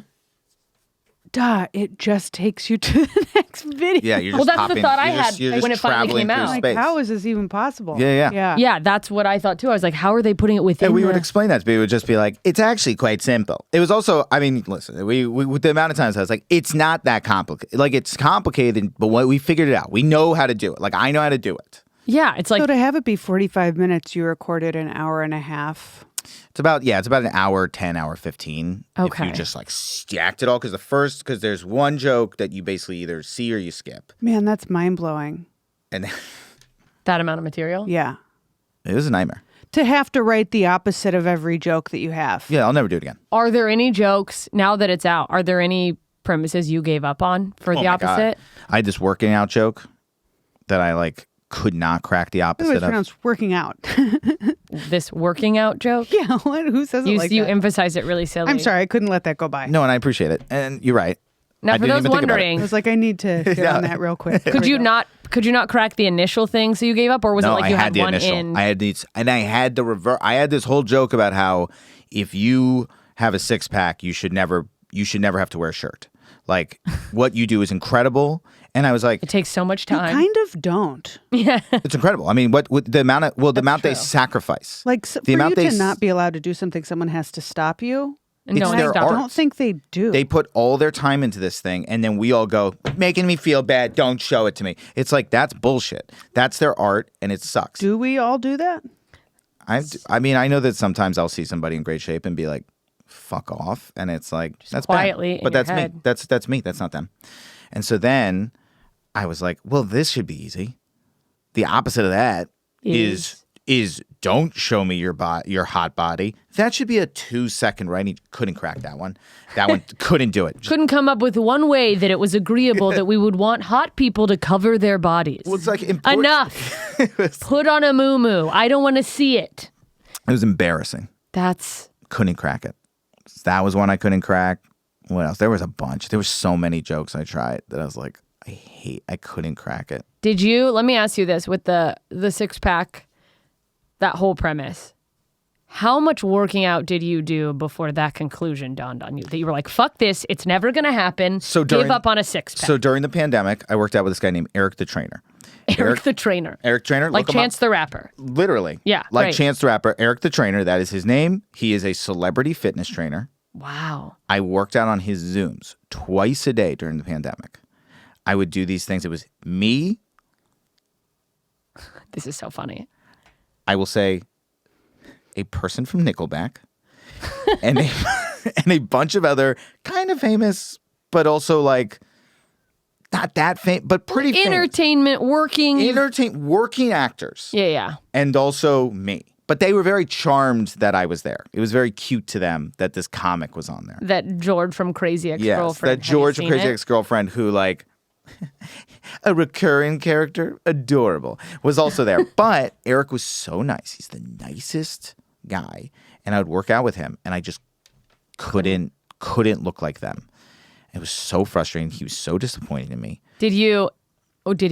Duh. It just takes you to the next video. Yeah, you're Well, just that's the hopping- thought I you're had you're when it finally traveling came through out. Like, space. how is this even possible? Yeah. Yeah, that's what I thought too. I was like, how are they putting it within And we would the- explain that to people. It would just be like, it's actually quite simple. It was also, I mean, listen, we with the amount of times I was like, it's not that complicated. Like, it's complicated, but we figured it out. We know how to do it. Like, I know how to do it. Yeah, it's like So to have it be 45 minutes, you recorded an hour and a half. It's about an hour 10, hour 15. If Okay. you just like stacked it all. Because there's one joke that you basically either see or you skip. Man, that's mind blowing. And that amount of material. Yeah. it was a nightmare. To have to write the opposite of every joke that you have. Yeah, I'll never do it again. Are there any jokes now that it's out? Are there any premises you gave up on for the Oh my God. opposite? I had this working out joke that I like could not crack the It opposite was of. pronounced working out. This working out joke? Yeah, what? Who says it like you that? emphasize it really silly. I'm sorry, I couldn't let that go by. No, and I appreciate it. And you're right. Now, I for didn't those even think about it. I wondering, was like, I need to get Yeah. on that real quick. could you not crack the initial thing so you gave up, or was No, it like I you had had the one initial. in? I had these, and I had the reverse. I had this whole joke about how if you have a 6-pack, you should never have to wear a shirt. Like, what you do is incredible. And I was like, It takes so much You time. kind of don't. it's incredible. I mean, what the amount of the amount they true. sacrifice. Like, The for amount you they to s- not be allowed to do something, someone has to stop you. And It's no one their I stopped. art. don't think they do. They put all their time into this thing, and then we all go, making me feel bad. Don't show it to me. It's like, that's bullshit. That's their art, and it sucks. Do we all do that? I mean, I know that sometimes I'll see somebody in great shape and be like, fuck off. And it's like, that's quietly bad. in But your that's me. head. That's me. That's not them. And so then I was like, well, this should be easy. The opposite of that is don't show me your hot body. That should be a 2-second, right? He couldn't crack that one. That one couldn't do it. Couldn't come up with one way that it was agreeable that we would want hot people to cover their bodies. Well, it's like important. Enough. Put on a muumuu. I don't want to see it. It was embarrassing. Couldn't crack it. That was one I couldn't crack. What else? There was a bunch. There were so many jokes I tried that I was like, I couldn't crack it. Did you, let me ask you this, with the 6-pack, that whole premise, how much working out did you do before that conclusion dawned on you? That you were like, fuck this, it's never going to happen, give up on a 6-pack. So during the pandemic, I worked out with this guy named Eric the Trainer. Eric the Trainer. Eric Trainer. Like Chance the Rapper. Literally. Yeah, like right. Chance the Rapper. Eric the Trainer, that is his name. He is a celebrity fitness trainer. Wow. I worked out on his Zooms twice a day during the pandemic. I would do these things. It was me. This is so funny. I will say a person from Nickelback and a bunch of other kind of famous, but also like not that famous, but pretty famous. Entertainment, working actors. Yeah. And also me. But they were very charmed that I was there. It was very cute to them that this comic was on there. That George from Crazy Ex-Girlfriend. Yes, that George from Crazy Ex-Girlfriend who like a recurring character, adorable, was also there. But Eric was so nice. He's the nicest guy. And I would work out with him and I just couldn't look like them. It was so frustrating. He was so disappointed in me. Did he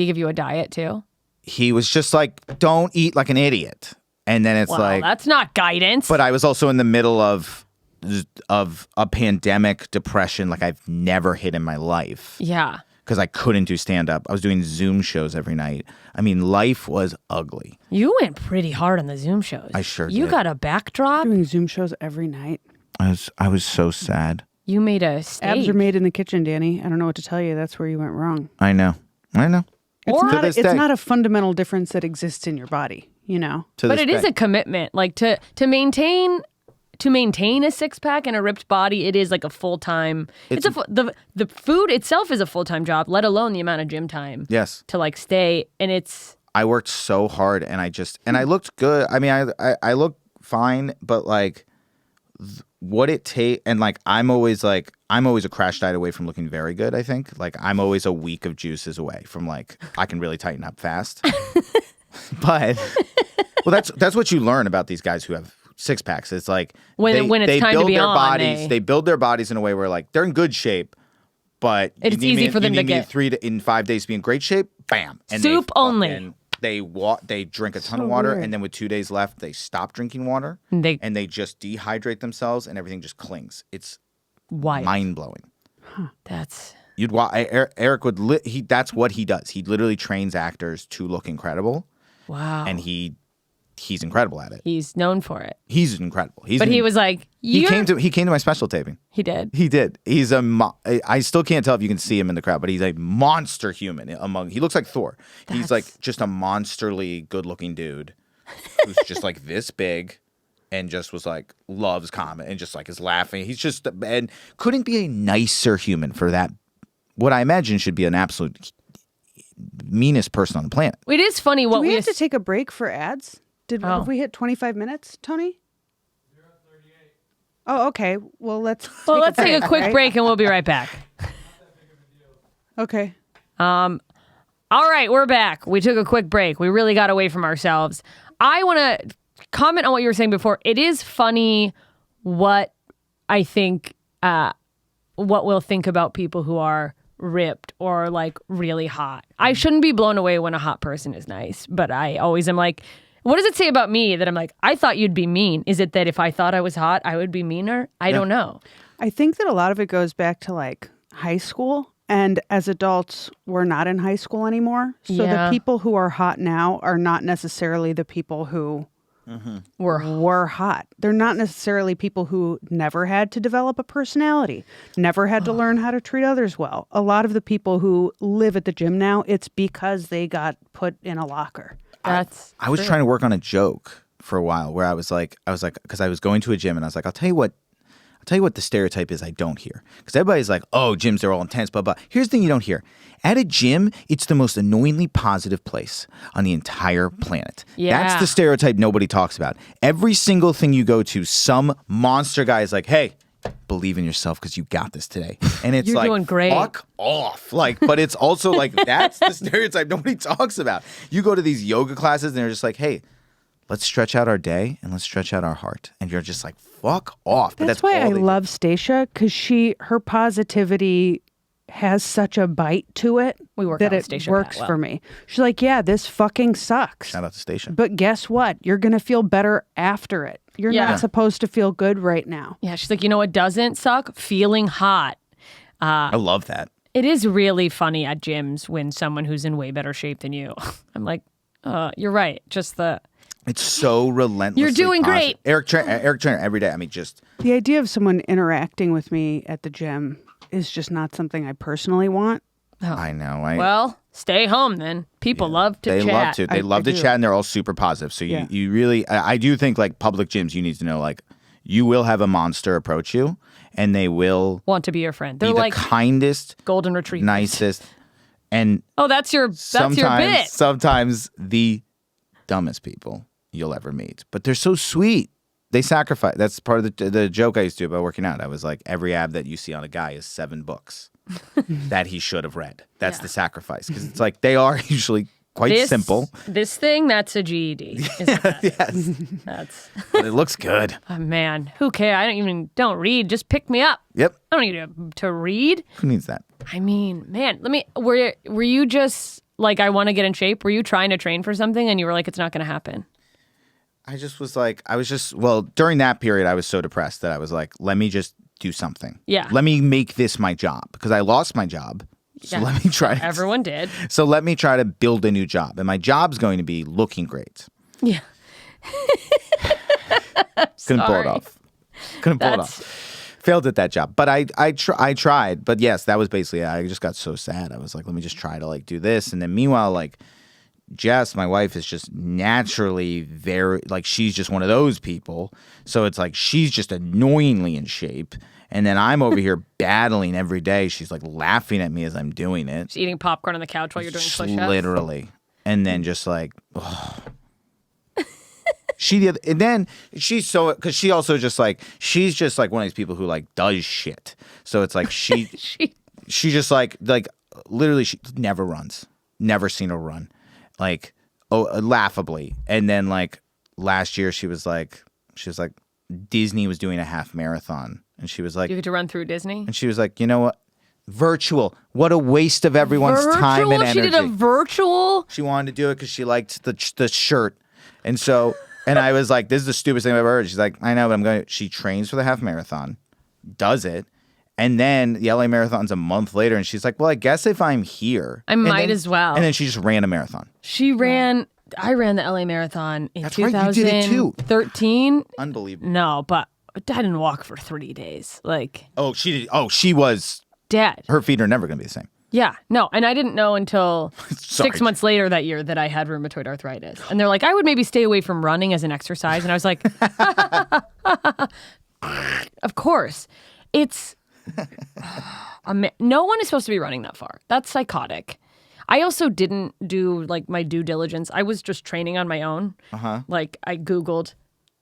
give you a diet too? He was just like, don't eat like an idiot. And then it's like, that's not guidance. But I was also in the middle of a pandemic depression like I've never hit in my life. Yeah. Because I couldn't do stand-up. I was doing Zoom shows every night. I mean, life was ugly. You went pretty hard on the Zoom shows. I sure did. You got a backdrop? Doing Zoom shows every night. I was so sad. You made a stage. Abs are made in the kitchen, Danny. I don't know what to tell you. That's where you went wrong. I know. It's not a fundamental difference that exists in your body, you know? But it is a commitment. Like to maintain a 6-pack and a ripped body, it is like a full-time. The food itself is a full-time job, let alone the amount of gym time. Yes. To like stay, and it's. I worked so hard, and I looked good. I mean, I looked fine, but like what it takes, and like I'm always a crash diet away from looking very good. I think like I'm always a week of juices away from like I can really tighten up fast. But well, that's what you learn about these guys who have 6-packs. It's like when it's time to be on, bodies, they build their bodies in a way where like they're in good shape, but it's easy for them to get 5 days to be in great shape. Bam, and soup only. They drink a ton of water, and then with 2 days left, they stop drinking water, and they just dehydrate themselves, and everything just clings. It's wild, mind blowing. That's Eric would. That's what he does. He literally trains actors to look incredible. Wow, and he's incredible at it. He's known for it. He's incredible. He was like, he came to my special taping. He did. He's I still can't tell if you can see him in the crowd, but he's a monster human. He looks like Thor. He's like just a monsterly good-looking dude who's just like this big, and just was like loves comedy and just like is laughing. He's just and couldn't be a nicer human for that. What I imagine should be an absolute meanest person on the planet. It is funny what we have to take a break for ads. Have we hit 25 minutes, Tony? 0:38. Oh, okay. Well, let's take a quick break and we'll be right back. Okay. All right, we're back. We took a quick break. We really got away from ourselves. I want to comment on what you were saying before. It is funny what I think, what we'll think about people who are ripped or like really hot. I shouldn't be blown away when a hot person is nice, but I always am like, what does it say about me that I'm like, I thought you'd be mean? Is it that if I thought I was hot, I would be meaner? I don't know. I think that a lot of it goes back to like high school. And as adults, we're not in high school anymore. So the people who are hot now are not necessarily the people who were hot. They're not necessarily people who never had to develop a personality, never had to learn how to treat others well. A lot of the people who live at the gym now, it's because they got put in a locker. I was trying to work on a joke for a while where I was like, because I was going to a gym and I was like, I'll tell tell you what the stereotype is I don't hear. Because everybody's like, oh, gyms, they're all intense, blah, blah. Here's the thing you don't hear. At a gym, it's the most annoyingly positive place on the entire planet. Yeah. That's the stereotype nobody talks about. Every single thing you go to, some monster guy is like, hey, believe in yourself because you got this today. And it's You're like, doing great. Fuck off. Like, but it's also like, that's the stereotype nobody talks about. You go to these yoga classes and they're just like, hey, let's stretch out our day and let's stretch out our heart. And you're just like, fuck off. But That's why all I they love Stacia, because her positivity has such a bite to it We work that out with it Stacia works Pat for well. me. She's like, yeah, this fucking sucks. Shout out to Station. But guess what? You're going to feel better after it. You're Yeah. not supposed to feel good right now. Yeah, she's like, you know what doesn't suck? Feeling hot. I love that. It is really funny at gyms when someone who's in way better shape than you. I'm like, you're right. Just It's so relentless. You're doing great. Eric Trainer every day. I mean, just The idea of someone interacting with me at the gym is just not something I personally want. I know. well, stay home then. People love to they chat. love to. They love to do. chat, and they're all super positive. So Yeah. you really, I do think like public gyms, you need to know like you will have a monster approach you, and they will Want to be your friend. be They're the like kindest, golden retrievers. nicest, and Oh, that's your bit. sometimes the dumbest people you'll ever meet. But they're so sweet. They sacrifice. That's part of the joke I used to do about working out. I was like, every ab that you see on a guy is 7 books that he should have read. That's the sacrifice. Because it's like they are usually quite simple. This thing, that's a GED. Isn't that? Yes. That's But it looks good. oh, man. Who cares? I don't read. Just pick me up. Yep. I don't need to read. Who needs that? I mean, man, were you just like, I want to get in shape? Were you trying to train for something and you were like, it's not going to happen? I just was like, well, during that period, I was so depressed that I was like, let me just do something. Yeah. Let me make this my job because I lost my job. So Yeah. let me try. Everyone did. So let me try to build a new job. And my job's going to be looking great. Yeah. Couldn't pull it Sorry. off. Couldn't pull it That's- off. Failed at that job. But I tried. But yes, that was basically it. I just got so sad. I was like, let me just try to like do this. And then meanwhile, like Jess, my wife, is just naturally very, like, she's just one of those people. So it's like she's just annoyingly in shape. And then I'm over here battling every day. She's like laughing at me as I'm doing it. Just eating popcorn on the couch while you're doing Just push-ups. literally. And then just like, oh. And then she's so, because she also just like, she's just like one of these people who like does shit. So it's like she just like literally she never runs. Never seen her run. Like, laughably. And then like last year she was like Disney was doing a half marathon and she was like, You get to run through Disney? and she was like, you know what? Virtual. What a waste of everyone's time and energy. She did a virtual? She wanted to do it because she liked the shirt. And so, and I was like, this is the stupidest thing I've ever heard. She's like, I know, but she trains for the half marathon, does it. And then the LA Marathon's a month later, and she's like, well, I guess if I'm here. I might as well. And then she just ran a marathon. I ran the LA Marathon in That's right, you did it too. 2013. Unbelievable. No, but I didn't walk for 3 days. Like, Oh, she did. Oh, she was. dead. Her feet are never going to be the same. Yeah, no, and I didn't know until Sorry. 6 months later that year that I had rheumatoid arthritis. And they're like, I would maybe stay away from running as an exercise. And I was like, of course. It's, no one is supposed to be running that far. That's psychotic. I also didn't do like my due diligence. I was just training on my own. Like I Googled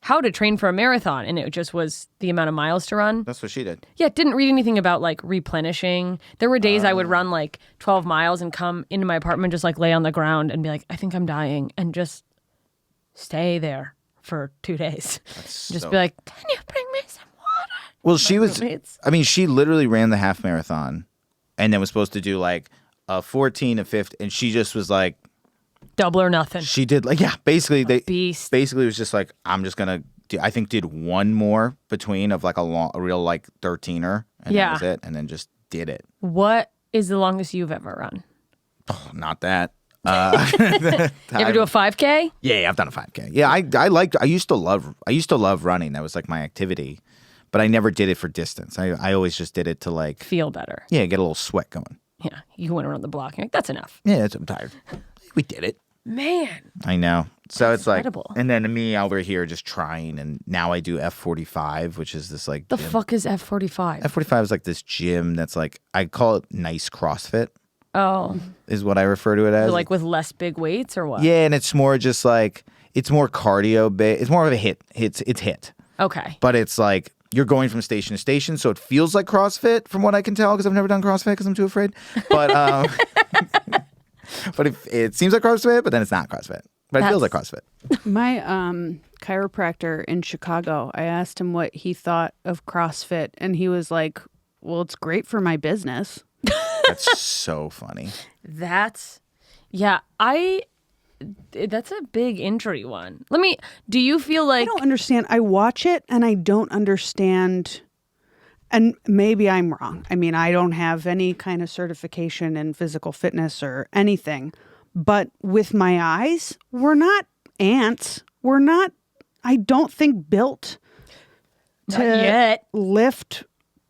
how to train for a marathon and it just was the amount of miles to run. That's what she did. Yeah, didn't read anything about like replenishing. There were days I would run like 12 miles and come into my apartment, just like lay on the ground and be like, I think I'm dying, and just stay there for 2 days. Just be like, can you bring me some water? Well, she was, roommates. I mean, she literally ran the half marathon and then was supposed to do like a 14, a 15, and she just was like, Double or nothing. she did like, yeah, basically beast. basically it was just like, I'm just going to, I think did one more between of like a real like 13er and Yeah. that was it. And then just did it. What is the longest you've ever run? Oh, not that. You ever do a 5K? Yeah, I've done a 5K. Yeah, I used to love running. That was like my activity, but I never did it for distance. I always just did it to like, Feel better. yeah, get a little sweat going. Yeah, you went around the block. You're like, that's enough. Yeah, I'm tired. We did it. Man. I know. So That's it's like, incredible. and then me over here just trying, and now I do F45, which is this like The gym. fuck is F45? F45 is like this gym that's like, I call it nice CrossFit, Oh. is what I refer to it as. So like with less big weights or what? Yeah, and it's more just like, it's more cardio based. It's more of a hit. It's hit. Okay. But it's like, you're going from station to station, so it feels like CrossFit from what I can tell, because I've never done CrossFit because I'm too afraid. But but it seems like CrossFit, but then it's not CrossFit. But it feels like CrossFit. My chiropractor in Chicago, I asked him what he thought of CrossFit, and he was like, well, it's great for my business. That's so funny. That's a big injury one. Do you feel I like don't understand. I watch it, and I don't understand. And maybe I'm wrong. I mean, I don't have any kind of certification in physical fitness or anything. But with my eyes, we're not ants. We're not, I don't think, built Not yet. lift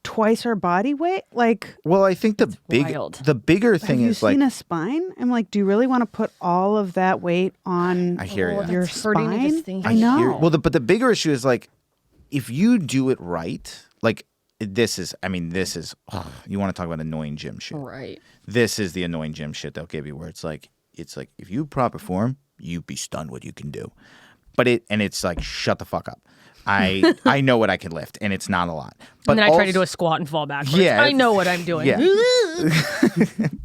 twice our body weight. Like, Well, I think wild. the bigger have thing you is like, seen a spine? I'm like, do you really want to put all of that weight on I hear you. your that's hurting me just spine? thinking I know. about it. Well, but the bigger issue is like, if you do it right, like this is, you want to talk about annoying gym shit. Right. This is the annoying gym shit they'll give you, where it's like if you proper form, you'd be stunned what you can do. But it's like, shut the fuck up. I know what I can lift, and it's not a lot. But And then I try to also- do a squat and fall backwards. Yeah, I know what I'm doing. Yeah.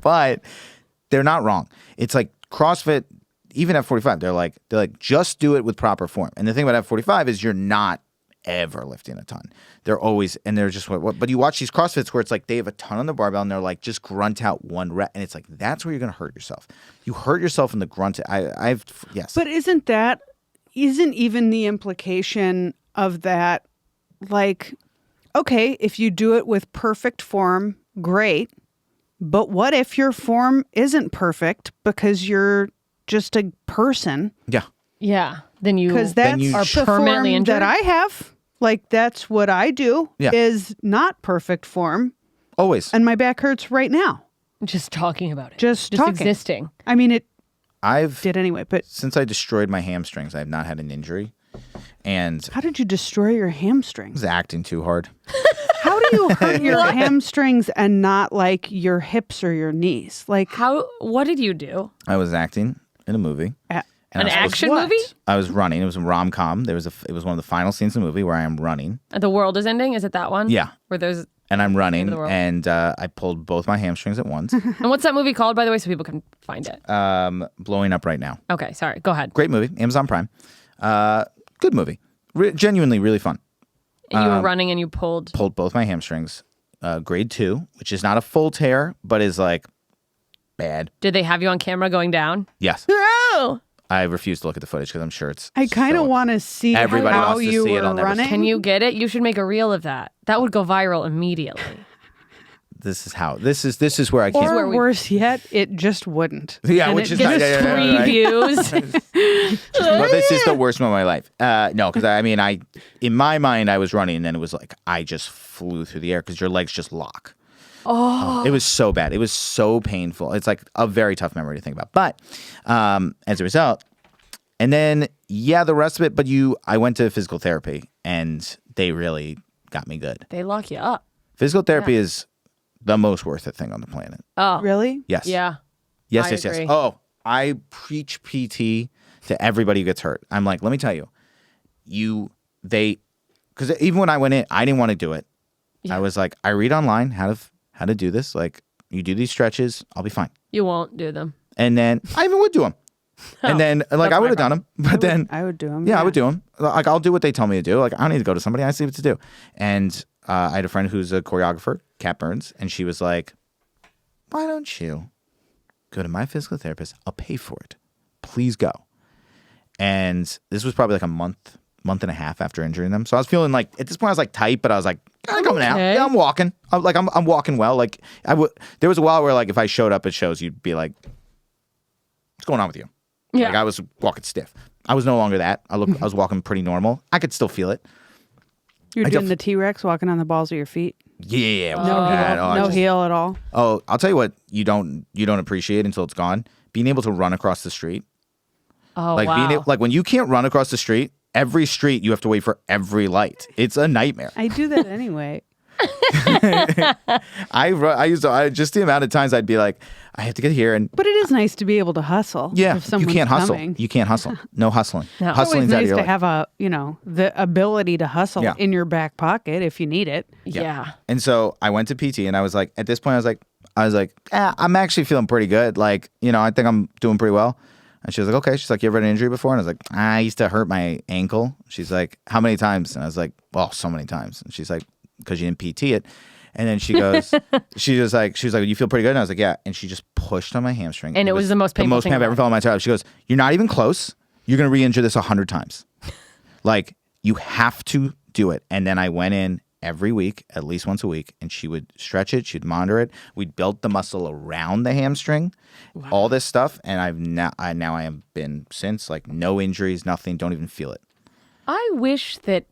But they're not wrong. It's like CrossFit, even F45, they're like just do it with proper form. And the thing about F45 is you're not ever lifting a ton. They're always, and they're just what. But you watch these CrossFits where it's like they have a ton on the barbell and they're like just grunt out one rep, and it's like that's where you're gonna hurt yourself. You hurt yourself in the grunt. Yes. But isn't even the implication of that, like, okay, if you do it with perfect form, great. But what if your form isn't perfect because you're just a person? Yeah. Yeah. Then you Because that's you the are permanently form injured? that I have. Like, that's what I do Yeah. is not perfect form. Always. And my back hurts right now. just talking about it. Just talking. existing. I mean, it I've did anyway, but since I destroyed my hamstrings, I've not had an injury, and how did you destroy your I hamstrings? was acting too hard. How do you hurt your hamstrings and not like your hips or your knees? Like What did you do? I was acting in a movie. a- And An I was supposed- action what? movie? I was running. It was a rom-com. It was one of the final scenes of the movie where I am running. The world is ending? Is it that one? Yeah. Where there's And I'm running, the world. and I pulled both my hamstrings at once. And what's that movie called, by the way, so people can find it? Blowing Up Right Now. Okay, sorry. Go ahead. Great movie. Amazon Prime. Good movie. Genuinely really fun. And you were running and you pulled. Pulled both my hamstrings. Grade 2, which is not a full tear, but is like bad. Did they have you on camera going down? Yes. No. I refuse to look at the footage because I'm sure it's. I kind of so- want to see Everybody how wants to you see it. were I'll never see it. running. Can you get it? You should make a reel of that. That would go viral immediately. This is how. This is where I can't. Or where we- worse yet, it just wouldn't. Yeah, And which it is gets not. Yeah, Three right. views. Well, this is the worst moment of my life. No, because I in my mind, I was running, and then it was like I just flew through the air because your legs just lock. Oh, it was so bad. It was so painful. It's like a very tough memory to think about. But as a result, and then the rest of it. But I went to physical therapy, and they really got me good. They lock you up. Physical therapy is the most worth it thing on the planet. Oh. Really? Yes. Yeah. Yes, I yes, agree. yes. Oh, I preach PT to everybody who gets hurt. I'm like, let me tell you, because even when I went in, I didn't want to do it. Yeah. I was like, I read online how to do this. Like, you do these stretches, I'll be fine. You won't do them. And then I even would do them. And then, like, that's I would my have done them. But then, I would do them. yeah, I would do them. Like, I'll do what they tell me to do. Like, I don't need to go to somebody. I see what to do. And I had a friend who's a choreographer, Kat Burns, and she was like, why don't you go to my physical therapist? I'll pay for it. Please go. And this was probably like a month and a half after injuring them. So I was feeling like, at this point, I was like tight, but I was like, I'm coming out. Okay. Yeah, I'm walking. I'm walking well. Like, there was a while where, like, if I showed up at shows, you'd be like, what's going on with you? Yeah. Like, I was walking stiff. I was no longer that. I was walking pretty normal. I could still feel it. You're I doing def- the T-Rex, walking on the balls of your feet. Yeah. No bad. heel, Oh, I no just- heel at all. Oh, I'll tell you what you don't appreciate until it's gone. Being able to run across the street Oh, like wow. like when you can't run across the street, every street you have to wait for every light. It's a nightmare. I do that anyway. I used to just the amount of times I'd be like, I have to get here, and But it is nice to be able to hustle. yeah, if you someone's can't hustle. coming. You can't hustle. No hustling. No. It's Hustling's always out of nice your to life. have the ability to hustle Yeah. in your back pocket if you need it. Yeah. And so I went to PT, and I was like, at this point, I was like, I'm actually feeling pretty good. Like, I think I'm doing pretty well. And she was like, okay. She's like, you ever had an injury before? And I was like, I used to hurt my ankle. She's like, how many times? And I was like, well, so many times. And she's like, because you didn't PT it. And then she goes, she was like, you feel pretty good? And I was like, yeah. And she just pushed on my hamstring. And it was the most painful thing I've ever ever. felt in my entire life. She goes, you're not even close. You're going to re-injure this 100 times. Like, you have to do it. And then I went in every week, at least once a week, and she would stretch it. She'd monitor it. We'd build the muscle around the hamstring, all this stuff. And I have been since, like, no injuries, nothing, don't even feel it. I wish that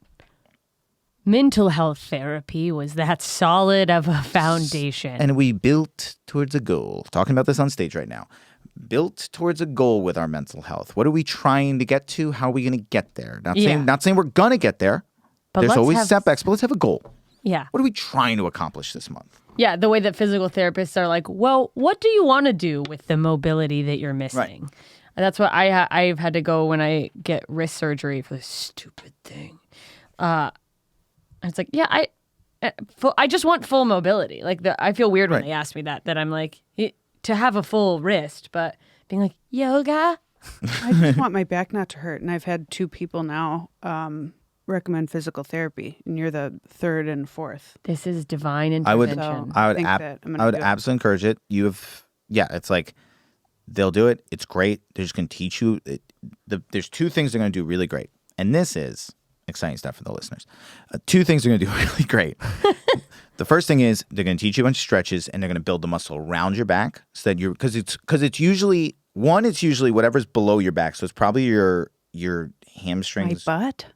mental health therapy was that solid of a foundation. And we built towards a goal. Talking about this on stage right now. Built towards a goal with our mental health. What are we trying to get to? How are we going to get there? Not saying we're going to get there. But There's let's always have- setbacks, but let's have a goal. Yeah. What are we trying to accomplish this month? Yeah, the way that physical therapists are like, well, what do you want to do with the mobility that you're missing? Right. And that's what I've had to go when I get wrist surgery for this stupid thing. It's like, yeah, I just want full mobility. Like, I feel weird when Right. they ask me that I'm like, to have a full wrist, but being like, yoga? I just want my back not to hurt. And I've had 2 people now recommend physical therapy, and you're the 3rd and 4th. This is divine I would- intervention. So- I would think that I'm gonna I would do it. absolutely encourage it. It's like they'll do it. It's great. They're just going to teach you. There's 2 things they're going to do really great, and this is exciting stuff for the listeners. 2 things they're going to do really great. The first thing is they're going to teach you a bunch of stretches, and they're going to build the muscle around your back so that because it's usually whatever's below your back. So it's probably your My hamstrings butt?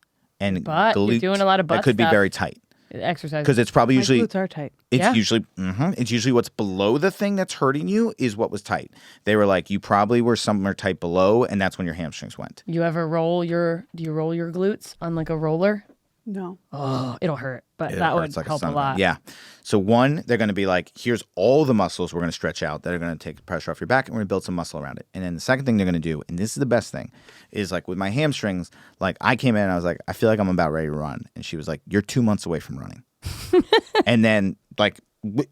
and Butt. You're glutes doing a lot of butt that could be stuff. very tight Exercise. because it's probably My usually glutes are tight. it's Yeah. usually what's below the thing that's hurting you is what was tight. They were like, you probably were somewhere tight below, and that's when your hamstrings went. Do you roll your glutes on like a roller? No. Oh, it'll hurt, but It that would hurts like help a son of lot. Yeah. So one, they're going to be like, here's all the muscles we're going to stretch out that are going to take the pressure off your back, and we're going to build some muscle around it. And then the second thing they're going to do, and this is the best thing, is like with my hamstrings, like I came in and I was like, I feel like I'm about ready to run. And she was like, you're 2 months away from running. And then like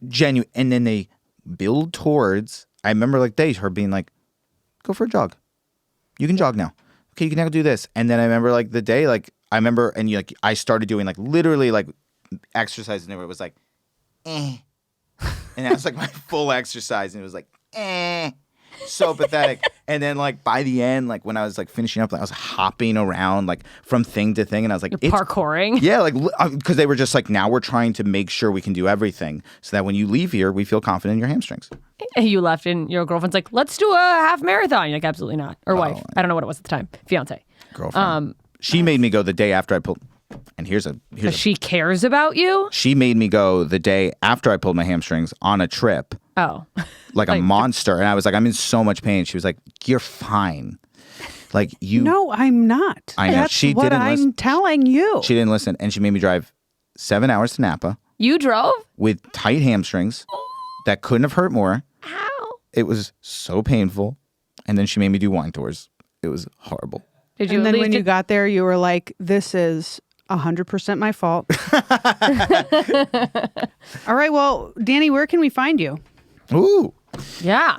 genuine, and then they build towards, I remember like her being like, go for a jog. You can jog now. Okay, you can now do this. And then I remember like the day, like I remember, and I started doing like literally like exercise, and it was like, and that was like my full exercise, and it was like, so pathetic. And then like by the end, like when I was like finishing up, like, I was hopping around like from thing to thing, and I was like, You're parkouring. yeah, like because they were just like, now we're trying to make sure we can do everything so that when you leave here, we feel confident in your hamstrings. You left, and your girlfriend's like, let's do a half marathon. You're like, absolutely not. Or wife. I don't know what it was at the time. Fiance. Girlfriend, she made me go the day after I pulled. And here's a She cares about you? she made me go the day after I pulled my hamstrings on a trip. Oh. Like a monster. And I was like, I'm in so much pain. She was like, you're fine. Like you. No, I'm not. I know. That's She what didn't I'm listen. telling you. She didn't listen. And she made me drive 7 hours to Napa You drove? with tight hamstrings that couldn't have hurt more. How? It was so painful. And then she made me do wine tours. It was horrible. Did you And at then least when you got there, you were like, this is 100% my fault. All right. Well, Danny, where can we find you? Ooh. Yeah.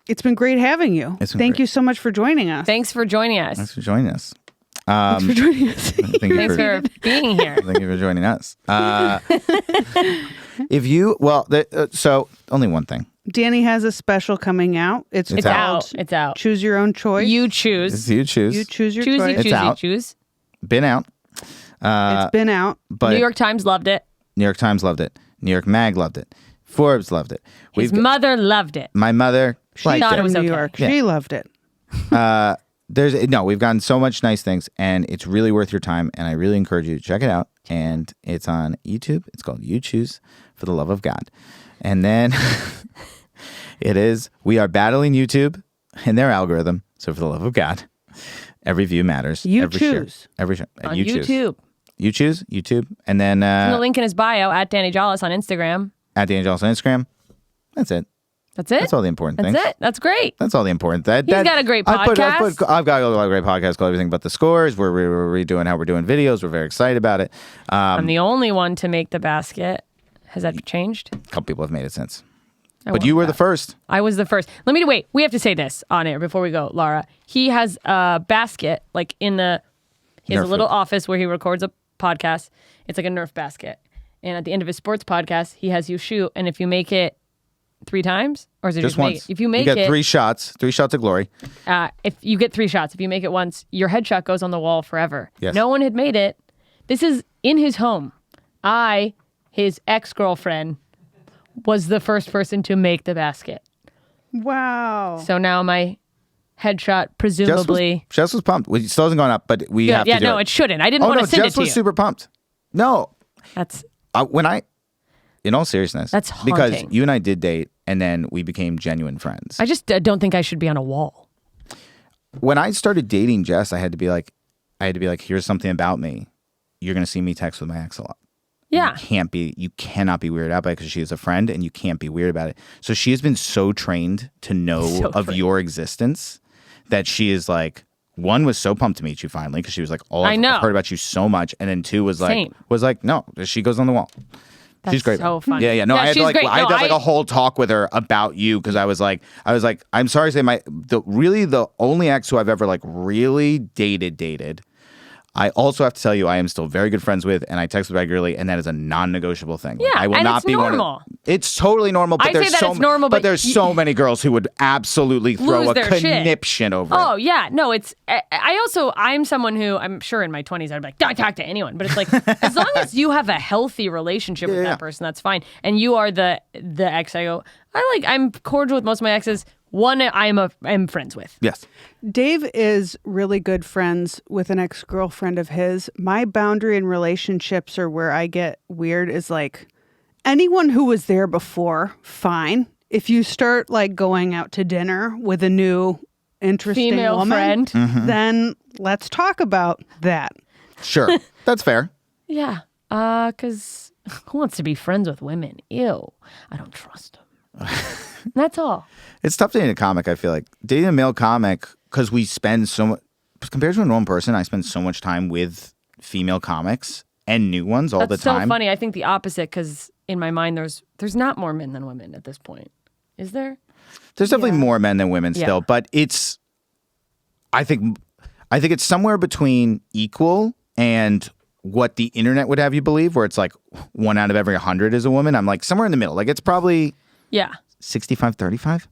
It's been great having you. It's been Thank great. you so much for joining us. Thanks for joining us. Thanks for joining us. Thanks for joining us. Thank you Thanks for being here. Thank you for joining us. If you, so only one thing. Danny has a special coming out. It's It's out. out. It's out. Choose Your Own Choice. You choose. It's you choose. You choose your Choosy, choice. choosy, out. choose. Been out. It's been out. But New York Times loved it. New York Times loved it. New York Mag loved it. Forbes loved it. His mother loved it. My mother liked thought it. it was New okay. York. Yeah. She loved it. We've gotten so much nice things, and it's really worth your time, and I really encourage you to check it out. And it's on YouTube. It's called You Choose for the Love of God. And then we are battling YouTube. in their algorithm. So for the love of God, every view matters. You every choose. Share, every share. On You choose. YouTube. You choose YouTube, and then In the link in his bio at Danny Jolles on Instagram. at Danny Jolles on Instagram. That's it. That's it. That's all the important That's things. it. That's great. That's all the important. He's got a great podcast. I've got a lot of great podcasts called Everything But the Scores. We're redoing how we're doing videos. We're very excited about it. I'm the only one to make the basket. Has that changed? A couple people have made it since. I But want you were that. the first. I was the first. Wait. We have to say this on air before we go, Laura. He has a basket, like he has a Nerf little hoop. office where he records a podcast. It's like a Nerf basket. And at the end of his sports podcast, he has you shoot. And if you make it 3 times, or is it Just make once. it? If you make get it, 3 shots of glory. if you get 3 shots, if you make it once, your headshot goes on the wall forever. Yes. No one had made it. This is in his home. His ex-girlfriend, was the first person to make the basket. Wow. So now my headshot presumably. Jess was pumped. It still hasn't gone up, but we have to do no, it shouldn't. I didn't Oh want no, to send Jess it to was you. super pumped. No, That's in all seriousness, That's because haunting. you and I did date, and then we became genuine friends. I just don't think I should be on a wall. When I started dating Jess, I had to be like, here's something about me. You're gonna see me text with my ex a lot. Yeah. You cannot be weirded out by it because she is a friend, and you can't be weird about it. So she has been so trained to know of your existence that she is like, 1 was so pumped to meet you finally because she was like, I've heard about you so much, and then 2 was like, no, she goes on the wall. She's great. So funny. Yeah. No, I had to she's great. I had like a whole talk with her about you because I was like, I'm sorry to say the only ex who I've ever like really dated. I also have to tell you, I am still very good friends with, and I text regularly, and that is a non-negotiable thing. Yeah, I will and not it's be normal. It's totally normal. But I say that it's normal, but there's so many girls who would absolutely throw lose a their shit. conniption over it. Oh yeah, no, it's. I'm someone who I'm sure in my 20s I'd be like, don't talk to anyone. But it's like as long as you have a healthy relationship with that person, that's fine. And you are the ex. I'm cordial with most of my exes. One I'm friends with. Yes. Dave is really good friends with an ex-girlfriend of his. My boundary in relationships or where I get weird is like anyone who was there before, fine. If you start like going out to dinner with a new interesting Female woman, friend. then let's talk about that. Sure. That's fair. Yeah. Because who wants to be friends with women? Ew. I don't trust them. That's all. It's tough dating a comic, I feel like. Dating a male comic, because we spend so much, compared to a normal person, I spend so much time with female comics and new ones all That's the time. so funny. I think the opposite, because in my mind, there's not more men than women at this point. Is there? There's definitely more men than women still, Yeah. but it's, I think it's somewhere between equal and what the internet would have you believe, where it's like 1 out of every 100 is a woman. I'm like somewhere in the middle. Like it's probably Yeah. 65-35.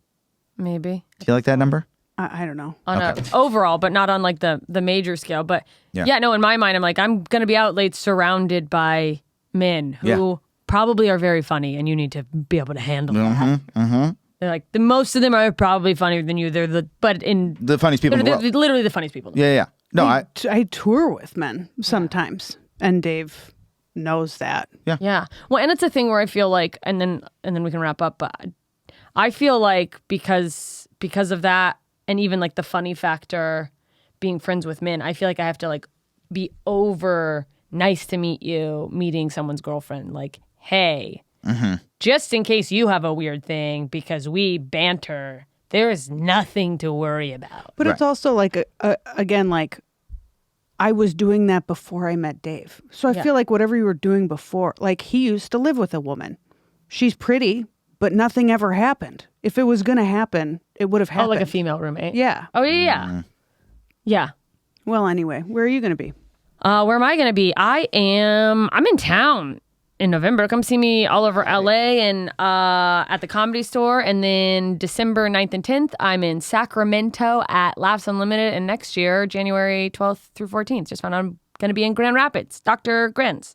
Maybe. Do you like that number? I don't know. On a overall, but not on like the major scale. But yeah, no, in my mind, I'm like, I'm going to be out late surrounded by men who probably are very funny and you need to be able to handle that. They're like, the most of them are probably funnier than you. They're the funniest people in the world. They're literally the funniest people. Yeah. No, I tour with men sometimes, and Dave knows that. Yeah. Well, and it's a thing where I feel like, and then we can wrap up. But I feel like because of that, and even like the funny factor, being friends with men, I feel like I have to like be over nice to meet you, meeting someone's girlfriend. Like, hey, just in case you have a weird thing, because we banter, there is nothing to worry about. But it's also like, again, like I was doing that before I met Dave. So I feel like whatever you were doing before, like he used to live with a woman. She's pretty, but nothing ever happened. If it was going to happen, it would have happened. Oh, like a female roommate. Yeah. Oh, yeah. Yeah. Well, anyway, where are you going to be? Where am I going to be? I'm in town in November. Come see me all over LA and at the Comedy Store. And then December 9th and 10th, I'm in Sacramento at Laughs Unlimited. And next year, January 12th through 14th, just found out I'm going to be in Grand Rapids. Dr. Grins.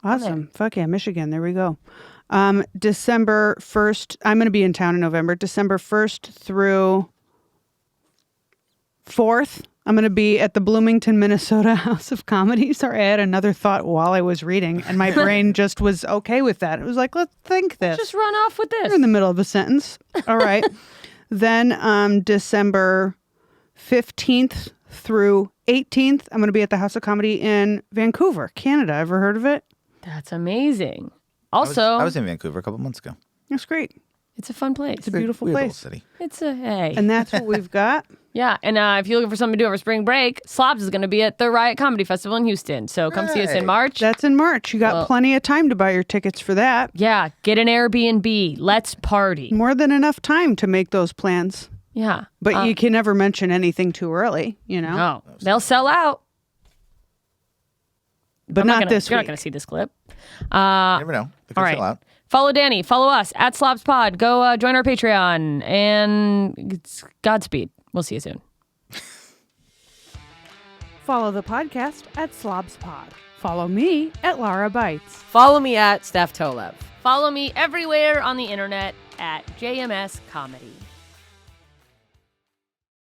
Awesome. Fuck yeah, Michigan. There we go. December 1st, I'm going to be in town in November. December 1st through 4th, I'm going to be at the Bloomington, Minnesota House of Comedy. Sorry, I had another thought while I was reading, and my brain just was okay with that. It was like, let's think this. Just run off with this. We're in the middle of a sentence. All right. Then December 15th through 18th, I'm going to be at the House of Comedy in Vancouver, Canada. Ever heard of it? That's amazing. Also, I was in Vancouver a couple months ago. It's great. it's a fun place. It's a beautiful Weird little place. city. It's a hey. And that's what we've got. Yeah, and if you're looking for something to do over spring break, Slobs is going to be at the Riot Comedy Festival in Houston. So come see us in Hey. March. That's in March. You got Well- plenty of time to buy your tickets for that. Yeah, get an Airbnb. Let's party. More than enough time to make those plans. Yeah. But you can never mention anything too early, you know? No, they'll sell out. But I'm not gonna, this You're week. not going to see this clip. You never know. It could All right. sell out. Follow Danny. Follow us at Slobs Pod. Go join our Patreon. And it's Godspeed. We'll see you soon. Follow the podcast at Slobs Pod. Follow me at Lara Bites. Follow me at Steph Tolev. Follow me everywhere on the internet at JMS Comedy.